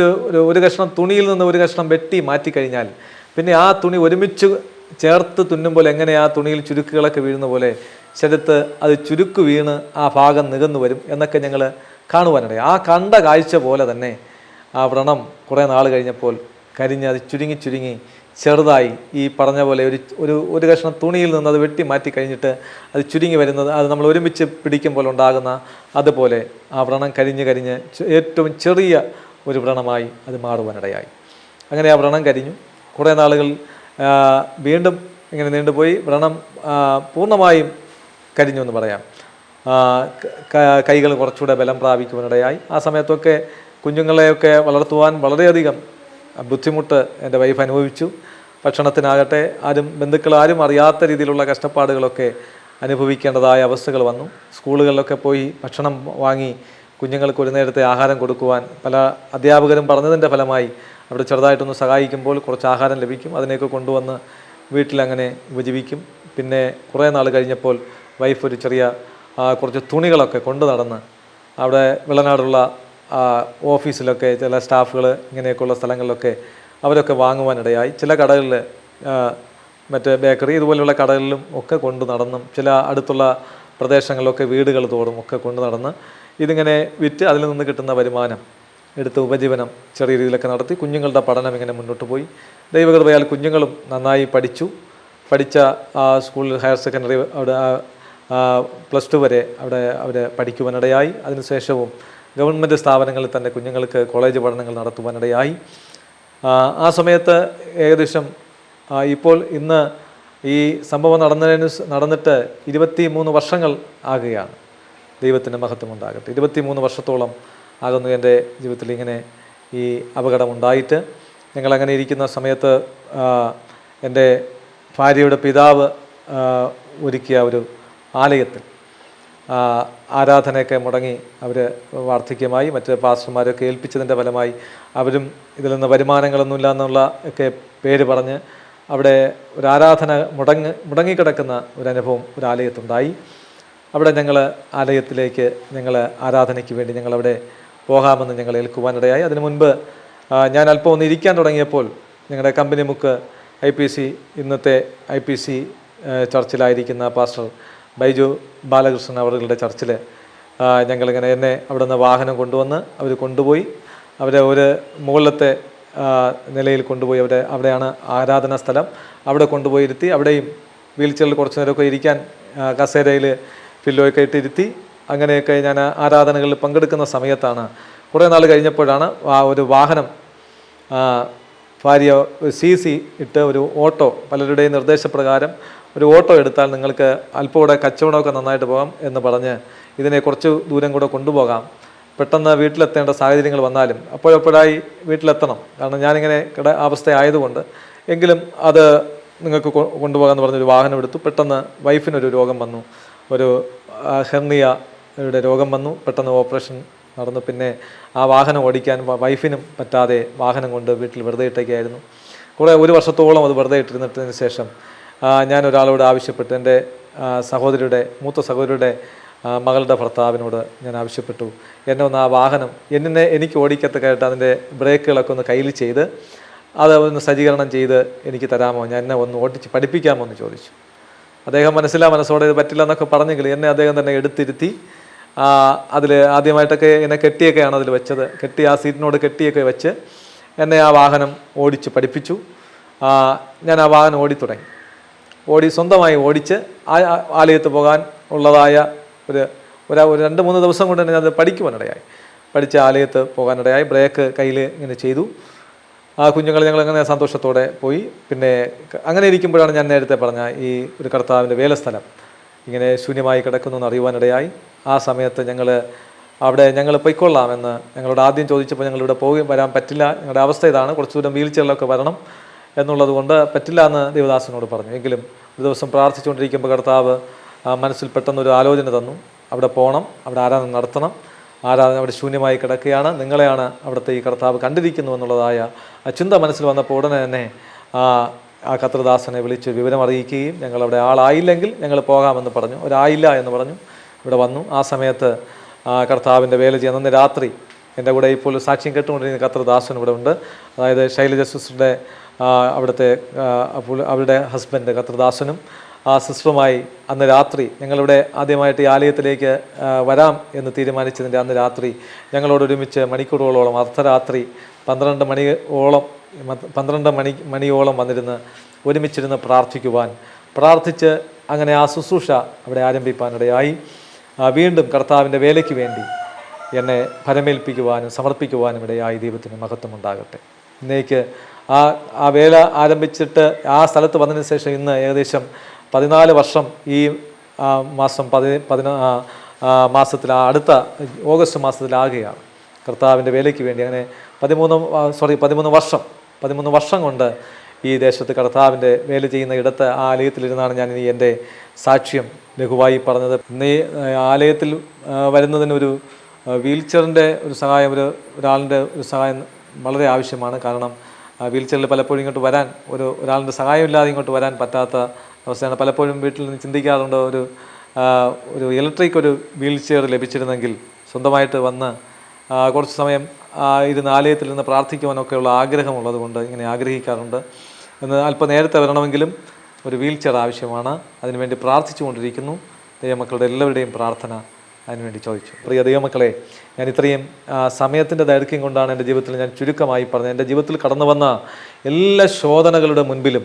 Speaker 1: ഒരു കഷ്ണം തുണിയിൽ നിന്ന് ഒരു കഷ്ണം വെട്ടി മാറ്റിക്കഴിഞ്ഞാൽ പിന്നെ ആ തുണി ഒരുമിച്ച് ചേർത്ത് തുന്നുമ്പോൾ എങ്ങനെ ആ തുണിയിൽ ചുരുക്കുകളൊക്കെ വീഴുന്ന പോലെ ശരീരത്ത് അത് ചുരുക്ക് വീണ് ആ ഭാഗം നികന്നു വരും എന്നൊക്കെ ഞങ്ങൾ കാണുവാനിടയായി. ആ കണ്ട കാഴ്ച പോലെ തന്നെ ആ വ്രണം കുറേ നാൾ കഴിഞ്ഞപ്പോൾ കരിഞ്ഞ് അത് ചുരുങ്ങി ചെറുതായി ഈ പറഞ്ഞ പോലെ ഒരു കഷ്ണം തുണിയിൽ നിന്ന് അത് വെട്ടി മാറ്റി കഴിഞ്ഞിട്ട് അത് ചുരുങ്ങി വരുന്നത്, അത് നമ്മൾ ഒരുമിച്ച് പിടിക്കുമ്പോൾ ഉണ്ടാകുന്ന അതുപോലെ ആ വ്രണം കരിഞ്ഞ് ഏറ്റവും ചെറിയ ഒരു വ്രണമായി അത് മാറുവാനിടയായി. അങ്ങനെ ആ വ്രണം കരിഞ്ഞു. കുറേ നാളുകൾ വീണ്ടും ഇങ്ങനെ നീണ്ടുപോയി. വ്രണം പൂർണ്ണമായും കരിഞ്ഞു എന്ന് പറയാം. കൈകൾ കുറച്ചുകൂടെ ബലം പ്രാപിക്കുവാനിടയായി. ആ സമയത്തൊക്കെ കുഞ്ഞുങ്ങളെയൊക്കെ വളർത്തുവാൻ വളരെയധികം ബുദ്ധിമുട്ട് എൻ്റെ വൈഫ് അനുഭവിച്ചു. ഭക്ഷണത്തിനാകട്ടെ ബന്ധുക്കൾ ആരും അറിയാത്ത രീതിയിലുള്ള കഷ്ടപ്പാടുകളൊക്കെ അനുഭവിക്കേണ്ടതായ അവസ്ഥകൾ വന്നു. സ്കൂളുകളിലൊക്കെ പോയി ഭക്ഷണം വാങ്ങി കുഞ്ഞുങ്ങൾക്ക് ഒരു നേരത്തെ ആഹാരം കൊടുക്കുവാൻ പല അധ്യാപകരും പറഞ്ഞതിൻ്റെ ഫലമായി അവിടെ ചെറുതായിട്ടൊന്ന് സഹായിക്കുമ്പോൾ കുറച്ച് ആഹാരം ലഭിക്കും. അതിനെയൊക്കെ കൊണ്ടുവന്ന് വീട്ടിലങ്ങനെ ഉപജീവിക്കും. പിന്നെ കുറേ നാൾ കഴിഞ്ഞപ്പോൾ വൈഫ് ഒരു ചെറിയ കുറച്ച് തുണികളൊക്കെ കൊണ്ടു നടന്ന് അവിടെ വെള്ളനാടുള്ള ഓഫീസിലൊക്കെ ചില സ്റ്റാഫുകൾ ഇങ്ങനെയൊക്കെയുള്ള സ്ഥലങ്ങളിലൊക്കെ അവരൊക്കെ വാങ്ങുവാനിടയായി. ചില കടകളിൽ മറ്റേ ബേക്കറി ഇതുപോലെയുള്ള കടകളിലും ഒക്കെ കൊണ്ടു നടന്നും ചില അടുത്തുള്ള പ്രദേശങ്ങളിലൊക്കെ വീടുകൾ തോറും ഒക്കെ കൊണ്ടു നടന്ന് ഇതിങ്ങനെ വിറ്റ് അതിൽ നിന്ന് കിട്ടുന്ന വരുമാനം എടുത്ത് ഉപജീവനം ചെറിയ രീതിയിലൊക്കെ നടത്തി കുഞ്ഞുങ്ങളുടെ പഠനം ഇങ്ങനെ മുന്നോട്ട് പോയി. ദൈവകൃപയാൽ കുഞ്ഞുങ്ങളും നന്നായി പഠിച്ച സ്കൂളിൽ ഹയർ സെക്കൻഡറി അവിടെ +2 വരെ അവിടെ അവർ പഠിക്കുവാനിടയായി. അതിനുശേഷവും ഗവൺമെൻറ് സ്ഥാപനങ്ങളിൽ തന്നെ കുഞ്ഞുങ്ങൾക്ക് കോളേജ് പഠനങ്ങൾ നടത്തുവാനിടയായി. ആ സമയത്ത് ഏകദേശം ഇപ്പോൾ ഇന്ന് ഈ സംഭവം നടന്നിട്ട് 23 വർഷങ്ങൾ ആകുകയാണ്. ദൈവത്തിൻ്റെ മഹത്വം ഉണ്ടാകട്ടെ. 23 വർഷത്തോളം ആകുന്നു എൻ്റെ ജീവിതത്തിൽ ഇങ്ങനെ ഈ അപകടമുണ്ടായിട്ട്. ഞങ്ങളങ്ങനെ ഇരിക്കുന്ന സമയത്ത് എൻ്റെ ഭാര്യയുടെ പിതാവ് ഒരുക്കിയ ഒരു ആലയത്തിൽ ആരാധനയൊക്കെ മുടങ്ങി അവർ വാർദ്ധക്യമായി മറ്റ് പാസ്റ്റർമാരൊക്കെ ഏൽപ്പിച്ചതിൻ്റെ ഫലമായി അവരും ഇതിൽ നിന്ന് വരുമാനങ്ങളൊന്നുമില്ല എന്നുള്ള ഒക്കെ പേര് പറഞ്ഞ് അവിടെ ഒരു ആരാധന മുടങ്ങിക്കിടക്കുന്ന ഒരനുഭവം ഒരു ആലയത്തുണ്ടായി. അവിടെ ഞങ്ങൾ ആലയത്തിലേക്ക് ആരാധനയ്ക്ക് വേണ്ടി ഞങ്ങളവിടെ പോകാമെന്ന് ഞങ്ങൾ ഏൽക്കുവാനിടയായി. അതിനു മുൻപ് ഞാൻ അല്പം ഒന്ന് ഇരിക്കാൻ തുടങ്ങിയപ്പോൾ ഞങ്ങളുടെ കമ്പനി മുക്ക് IPC ഇന്നത്തെ IPC ചർച്ചിലായിരിക്കുന്ന പാസ്റ്റർ ബൈജു ബാലകൃഷ്ണൻ അവരുടെ ചർച്ചിൽ ഞങ്ങളിങ്ങനെ എന്നെ അവിടെ നിന്ന് വാഹനം കൊണ്ടുവന്ന് അവർ കൊണ്ടുപോയി അവരെ ഒരു മുകളിലത്തെ നിലയിൽ കൊണ്ടുപോയി അവിടെയാണ് ആരാധനാ സ്ഥലം. അവിടെ കൊണ്ടുപോയി ഇരുത്തി. അവിടെയും വീൽ ചെയറിൽ കുറച്ച് നേരമൊക്കെ ഇരിക്കാൻ കസേരയിൽ പില്ലോയൊക്കെ ഇട്ടിരുത്തി. അങ്ങനെയൊക്കെ ഞാൻ ആരാധനകളിൽ പങ്കെടുക്കുന്ന സമയത്താണ് കുറേ നാൾ കഴിഞ്ഞപ്പോഴാണ് ഒരു വാഹനം ഭാര്യ CC ഇട്ട് ഒരു ഓട്ടോ പലരുടെയും നിർദ്ദേശപ്രകാരം ഒരു ഓട്ടോ എടുത്താൽ നിങ്ങൾക്ക് അല്പം കൂടെ കച്ചവടമൊക്കെ നന്നായിട്ട് പോകാം എന്ന് പറഞ്ഞ് ഇതിനെ കുറച്ച് ദൂരം കൂടെ കൊണ്ടുപോകാം, പെട്ടെന്ന് വീട്ടിലെത്തേണ്ട സാഹചര്യങ്ങൾ വന്നാലും അപ്പോഴപ്പോഴായി വീട്ടിലെത്തണം, കാരണം ഞാനിങ്ങനെ അവസ്ഥ ആയതുകൊണ്ട്, എങ്കിലും അത് നിങ്ങൾക്ക് കൊണ്ടുപോകാമെന്ന് പറഞ്ഞൊരു വാഹനം എടുത്തു. പെട്ടെന്ന് വൈഫിനൊരു രോഗം വന്നു, ഒരു ഹെർണിയയുടെ രോഗം വന്നു. പെട്ടെന്ന് ഓപ്പറേഷൻ നടന്നു. പിന്നെ ആ വാഹനം ഓടിക്കാൻ വൈഫിനും പറ്റാതെ വാഹനം കൊണ്ട് വീട്ടിൽ വെറുതെ ഇട്ടേക്കായിരുന്നു. ഒരു വർഷത്തോളം അത് വെറുതെ ഇട്ടിരുന്നതിന് ശേഷം ഞാൻ ഒരാളോട് ആവശ്യപ്പെട്ടു, എൻ്റെ മൂത്ത സഹോദരിയുടെ മകളുടെ ഭർത്താവിനോട് ഞാൻ ആവശ്യപ്പെട്ടു, എന്നെ ഒന്ന് ആ വാഹനം എനിക്ക് ഓടിക്കത്തക്കായിട്ട് അതിൻ്റെ ബ്രേക്കുകളൊക്കെ ഒന്ന് കയ്യിൽ ചെയ്ത് അത് ഒന്ന് സജ്ജീകരണം ചെയ്ത് എനിക്ക് തരാമോ, ഞാൻ എന്നെ ഒന്ന് ഓടിച്ച് പഠിപ്പിക്കാമോ എന്ന് ചോദിച്ചു. അദ്ദേഹം മനസ്സോടെ ഇത് പറ്റില്ല എന്നൊക്കെ പറഞ്ഞെങ്കിൽ എന്നെ അദ്ദേഹം തന്നെ എടുത്തിരുത്തി അതിൽ ആദ്യമായിട്ടൊക്കെ എന്നെ കെട്ടിയൊക്കെയാണ് അതിൽ വെച്ചത്. ആ സീറ്റിനോട് കെട്ടിയൊക്കെ വെച്ച് എന്നെ ആ വാഹനം ഓടിച്ച് പഠിപ്പിച്ചു. ഞാൻ ആ വാഹനം ഓടിത്തുടങ്ങി. സ്വന്തമായി ഓടിച്ച് ആലയത്ത് പോകാൻ ഉള്ളതായ ഒരു 2-3 ദിവസം കൊണ്ട് തന്നെ അത് പഠിക്കുവാനിടയായി. പഠിച്ച് ആലയത്ത് പോകാനിടയായി. ബ്രേക്ക് കയ്യിൽ ഇങ്ങനെ ചെയ്തു. ഞങ്ങളങ്ങനെ സന്തോഷത്തോടെ പോയി. പിന്നെ അങ്ങനെ ഇരിക്കുമ്പോഴാണ് ഞാൻ നേരത്തെ പറഞ്ഞ ഈ ഒരു കർത്താവിൻ്റെ വേലസ്ഥലം ഇങ്ങനെ ശൂന്യമായി കിടക്കുന്നു എന്ന് അറിയുവാനിടയായി. ആ സമയത്ത് ഞങ്ങൾ പൊയ്ക്കൊള്ളാമെന്ന് ഞങ്ങളോട് ആദ്യം ചോദിച്ചപ്പോൾ ഞങ്ങളിവിടെ വരാൻ പറ്റില്ല, ഞങ്ങളുടെ അവസ്ഥ ഇതാണ്, കുറച്ച് ദൂരം വീൽ ചെയറിലൊക്കെ വരണം എന്നുള്ളത് കൊണ്ട് പറ്റില്ല എന്ന് ദേവദാസനോട് പറഞ്ഞു. എങ്കിലും ഒരു ദിവസം പ്രാർത്ഥിച്ചുകൊണ്ടിരിക്കുമ്പോൾ കർത്താവ് മനസ്സിൽ പെട്ടെന്നൊരു ആലോചന തന്നു, അവിടെ പോകണം, അവിടെ ആരാധന നടത്തണം, ആരാധന അവിടെ ശൂന്യമായി കിടക്കുകയാണ്, നിങ്ങളെയാണ് അവിടുത്തെ ഈ കർത്താവ് കണ്ടിരിക്കുന്നു എന്നുള്ളതായ ചിന്ത മനസ്സിൽ വന്നപ്പോൾ ഉടനെ തന്നെ ആ കർത്തൃദാസനെ വിളിച്ച് വിവരം അറിയിക്കുകയും ഞങ്ങളവിടെ ആളായില്ലെങ്കിൽ ഞങ്ങൾ പോകാമെന്ന് പറഞ്ഞു. ഒരായില്ല എന്ന് പറഞ്ഞു. ഇവിടെ വന്നു. ആ സമയത്ത് കർത്താവിൻ്റെ വേല ചെയ്യുന്ന അന്ന് രാത്രി എൻ്റെ കൂടെ ഇപ്പോൾ സാക്ഷ്യം കേട്ടുകൊണ്ടിരിക്കുന്ന കർത്തൃദാസൻ ഇവിടെ ഉണ്ട്. അതായത് ശൈലജ സിസ്റ്ററുടെ അവരുടെ ഹസ്ബൻഡ് കർത്തൃദാസനും ആ സിസ്റ്ററുമായി അന്ന് രാത്രി ഞങ്ങളിവിടെ ആദ്യമായിട്ട് ഈ ആലയത്തിലേക്ക് വരാം എന്ന് തീരുമാനിച്ചതിൻ്റെ അന്ന് രാത്രി ഞങ്ങളോട് ഒരുമിച്ച് മണിക്കൂറുകളോളം അർദ്ധരാത്രി 12 മണിയോളം വന്നിരുന്ന് ഒരുമിച്ചിരുന്ന് പ്രാർത്ഥിച്ച് അങ്ങനെ ആ ശുശ്രൂഷ അവിടെ ആരംഭിക്കാനിടയായി. വീണ്ടും കർത്താവിൻ്റെ വേലയ്ക്ക് വേണ്ടി എന്നെ ഫലമേൽപ്പിക്കുവാനും സമർപ്പിക്കുവാനും ഇടയായി. ദൈവത്തിന് മഹത്വം ഉണ്ടാകട്ടെ. ഇന്നേക്ക് ആ വേല ആരംഭിച്ചിട്ട് ആ സ്ഥലത്ത് വന്നതിന് ശേഷം ഇന്ന് ഏകദേശം 14 വർഷം ഈ മാസത്തിൽ അടുത്ത ഓഗസ്റ്റ് മാസത്തിലാകുകയാണ് കർത്താവിൻ്റെ വേലയ്ക്ക് വേണ്ടി. അങ്ങനെ 13 വർഷം കൊണ്ട് ഈ ദേശത്ത് കർത്താവിൻ്റെ വേല ചെയ്യുന്ന ഇടത്ത് ആ ആലയത്തിലിരുന്നാണ് ഞാൻ ഇനി എൻ്റെ സാക്ഷ്യം ലഘുവായി പറഞ്ഞത്. ഇന്ന് ഈ ആലയത്തിൽ വരുന്നതിനൊരു വീൽ ചെയറിൻ്റെ ഒരു സഹായം, ഒരാളിൻ്റെ ഒരു സഹായം വളരെ ആവശ്യമാണ്. കാരണം വീൽ ചെയറിൽ പലപ്പോഴും ഇങ്ങോട്ട് വരാൻ ഒരാളിൻ്റെ സഹായമില്ലാതെ ഇങ്ങോട്ട് വരാൻ പറ്റാത്ത അവസ്ഥയാണ്. പലപ്പോഴും വീട്ടിൽ നിന്ന് ചിന്തിക്കാറുണ്ട്, ഒരു ഇലക്ട്രിക് ഒരു വീൽ ചെയർ ലഭിച്ചിരുന്നെങ്കിൽ സ്വന്തമായിട്ട് വന്ന് കുറച്ച് സമയം ഇരുന്ന് ആലയത്തിൽ നിന്ന് പ്രാർത്ഥിക്കുവാനൊക്കെയുള്ള ആഗ്രഹമുള്ളത് കൊണ്ട് ഇങ്ങനെ ആഗ്രഹിക്കാറുണ്ട്. എന്ന് അല്പം നേരത്തെ വരണമെങ്കിലും ഒരു വീൽ ചെയർ ആവശ്യമാണ്. അതിനുവേണ്ടി പ്രാർത്ഥിച്ചു കൊണ്ടിരിക്കുന്നു. ദൈവമക്കളുടെ എല്ലാവരുടെയും പ്രാർത്ഥന അതിനുവേണ്ടി ചോദിച്ചു. പ്രിയ ദൈവമക്കളെ, ഞാൻ ഇത്രയും സമയത്തിൻ്റെ ദൈർഘ്യം കൊണ്ടാണ് എൻ്റെ ജീവിതത്തിൽ ഞാൻ ചുരുക്കമായി പറഞ്ഞത്. എൻ്റെ ജീവിതത്തിൽ കടന്നു വന്ന എല്ലാ ശോധനകളുടെ മുൻപിലും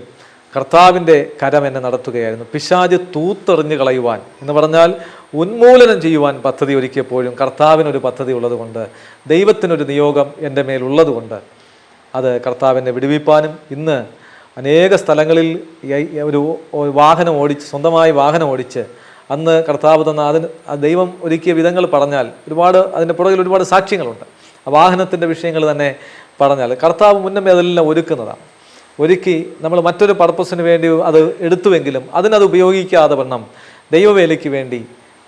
Speaker 1: കർത്താവിൻ്റെ കരം എന്നെ നടത്തുകയായിരുന്നു. പിശാച് തൂത്തെറിഞ്ഞ് കളയുവാൻ എന്ന് പറഞ്ഞാൽ ഉന്മൂലനം ചെയ്യുവാൻ പദ്ധതി ഒരുക്കിയപ്പോഴും കർത്താവിനൊരു പദ്ധതി ഉള്ളതുകൊണ്ട്, ദൈവത്തിനൊരു നിയോഗം എൻ്റെ മേലുള്ളതുകൊണ്ട് അത് കർത്താവിനെ വിടുവിപ്പാനും ഇന്ന് അനേക സ്ഥലങ്ങളിൽ ഒരു സ്വന്തമായി വാഹനം ഓടിച്ച് അന്ന് കർത്താവ് തന്ന ദൈവം ഒരുക്കിയ വിധങ്ങൾ പറഞ്ഞാൽ അതിൻ്റെ പുറകിൽ ഒരുപാട് സാക്ഷ്യങ്ങളുണ്ട്. ആ വാഹനത്തിൻ്റെ വിഷയങ്ങൾ തന്നെ പറഞ്ഞാൽ കർത്താവ് മുന്നമേ അതെല്ലാം ഒരുക്കി നമ്മൾ മറ്റൊരു പർപ്പസിന് വേണ്ടി അത് എടുത്തുവെങ്കിലും അതിനത് ഉപയോഗിക്കാതെ വണ്ണം ദൈവവേലയ്ക്ക് വേണ്ടി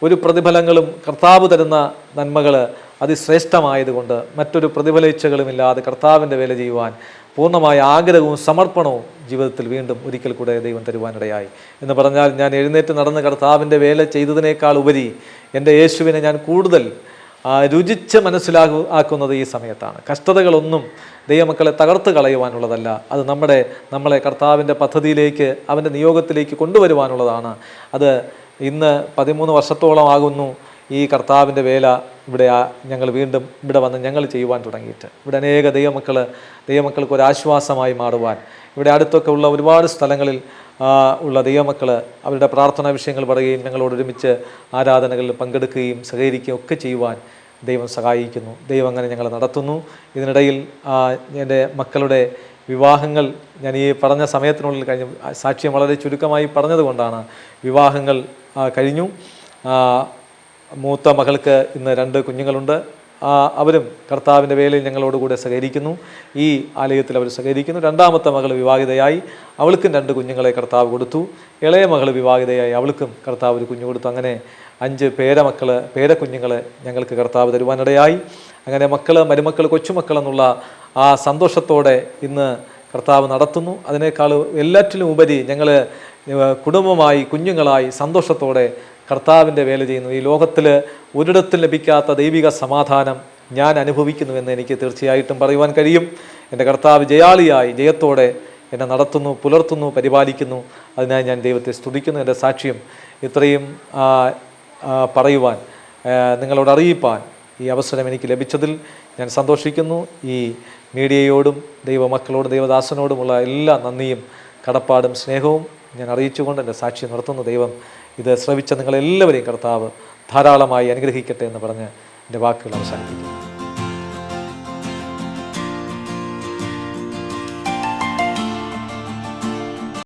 Speaker 1: ഒരു പ്രതിഫലങ്ങളും കർത്താവ് തരുന്ന നന്മകൾ അതിശ്രേഷ്ഠമായതുകൊണ്ട് മറ്റൊരു പ്രതിഫലേച്ഛകളുമില്ലാതെ കർത്താവിൻ്റെ വേല ചെയ്യുവാൻ പൂർണ്ണമായ ആഗ്രഹവും സമർപ്പണവും ജീവിതത്തിൽ വീണ്ടും ഒരിക്കൽ കൂടെ ദൈവം തരുവാനിടയായി. എന്ന് പറഞ്ഞാൽ ഞാൻ എഴുന്നേറ്റ് നടന്ന് കർത്താവിൻ്റെ വേല ചെയ്തതിനേക്കാൾ ഉപരി എൻ്റെ യേശുവിനെ ഞാൻ കൂടുതൽ രുചിച്ച് മനസ്സിലാക്കുന്നത് ഈ സമയത്താണ്. കഷ്ടതകളൊന്നും ദൈവമക്കളെ തകർത്ത് കളയുവാനുള്ളതല്ല, അത് നമ്മളെ കർത്താവിൻ്റെ പദ്ധതിയിലേക്ക്, അവൻ്റെ നിയോഗത്തിലേക്ക് കൊണ്ടുവരുവാനുള്ളതാണ്. അത് ഇന്ന് 13 വർഷത്തോളം ആകുന്നു ഈ കർത്താവിൻ്റെ വേല ഞങ്ങൾ വീണ്ടും ഇവിടെ വന്ന് ഞങ്ങൾ ചെയ്യുവാൻ തുടങ്ങിയിട്ട്. ഇവിടെ അനേക ദൈവമക്കൾക്ക് ഒരാശ്വാസമായി മാറുവാൻ ഇവിടെ അടുത്തൊക്കെ ഉള്ള ഒരുപാട് സ്ഥലങ്ങളിൽ ഉള്ള ദൈവമക്കൾ അവരുടെ പ്രാർത്ഥനാ വിഷയങ്ങൾ പറയുകയും ഞങ്ങളോട് ഒരുമിച്ച് ആരാധനകളിൽ പങ്കെടുക്കുകയും സഹകരിക്കുകയും ഒക്കെ ചെയ്യുവാൻ ദൈവം സഹായിക്കുന്നു. ദൈവം അങ്ങനെ ഞങ്ങൾ നടത്തുന്നു. ഇതിനിടയിൽ എൻ്റെ മക്കളുടെ വിവാഹങ്ങൾ ഞാൻ ഈ പറഞ്ഞ സമയത്തിനുള്ളിൽ കഴിഞ്ഞു. സാക്ഷ്യം വളരെ ചുരുക്കമായി പറഞ്ഞതുകൊണ്ടാണ്. വിവാഹങ്ങൾ കഴിഞ്ഞു. മൂത്ത മകൾക്ക് ഇന്ന് 2 കുഞ്ഞുങ്ങളുണ്ട്. അവരും കർത്താവിൻ്റെ വേലയിൽ ഞങ്ങളോടുകൂടെ സഹകരിക്കുന്നു. ഈ ആലയത്തിൽ അവർ സഹകരിക്കുന്നു. രണ്ടാമത്തെ മകൾ വിവാഹിതയായി, അവൾക്കും 2 കുഞ്ഞുങ്ങളെ കർത്താവ് കൊടുത്തു. ഇളയ മകൾ വിവാഹിതയായി, അവൾക്കും കർത്താവ് ഒരു കുഞ്ഞു കൊടുത്തു. അങ്ങനെ 5 പേരക്കുഞ്ഞുങ്ങൾ ഞങ്ങൾക്ക് കർത്താവ് തരുവാനിടയായി. അങ്ങനെ മരുമക്കൾ, കൊച്ചുമക്കളെന്നുള്ള ആ സന്തോഷത്തോടെ ഇന്ന് കർത്താവ് നടത്തുന്നു. അതിനേക്കാൾ എല്ലാറ്റിലും ഉപരി ഞങ്ങൾ കുടുംബമായി, കുഞ്ഞുങ്ങളായി സന്തോഷത്തോടെ കർത്താവിൻ്റെ വേല ചെയ്യുന്നു. ഈ ലോകത്തിൽ ഒരിടത്തും ലഭിക്കാത്ത ദൈവിക സമാധാനം ഞാൻ അനുഭവിക്കുന്നുവെന്ന് എനിക്ക് തീർച്ചയായിട്ടും പറയുവാൻ കഴിയും. എൻ്റെ കർത്താവ് ജയാളിയായി ജയത്തോടെ എന്നെ നടത്തുന്നു, പുലർത്തുന്നു, പരിപാലിക്കുന്നു. അതിനായി ഞാൻ ദൈവത്തെ സ്തുതിക്കുന്നു. എൻ്റെ സാക്ഷ്യം ഇത്രയും പറയുവാൻ, നിങ്ങളോട് അറിയിപ്പാൻ ഈ അവസരം എനിക്ക് ലഭിച്ചതിൽ ഞാൻ സന്തോഷിക്കുന്നു. ഈ മീഡിയയോടും ദൈവമക്കളോടും ദൈവദാസനോടുമുള്ള എല്ലാ നന്ദിയും കടപ്പാടും സ്നേഹവും ഞാൻ അറിയിച്ചുകൊണ്ട് എൻ്റെ സാക്ഷ്യം നടത്തുന്നു. ദൈവം ഇത് ശ്രവിച്ച നിങ്ങളെല്ലാവരെയും കർത്താവ് ധാരാളമായി അനുഗ്രഹിക്കട്ടെ എന്ന് പറഞ്ഞ് എൻ്റെ വാക്കുകൾ അവസാനിപ്പിക്കും.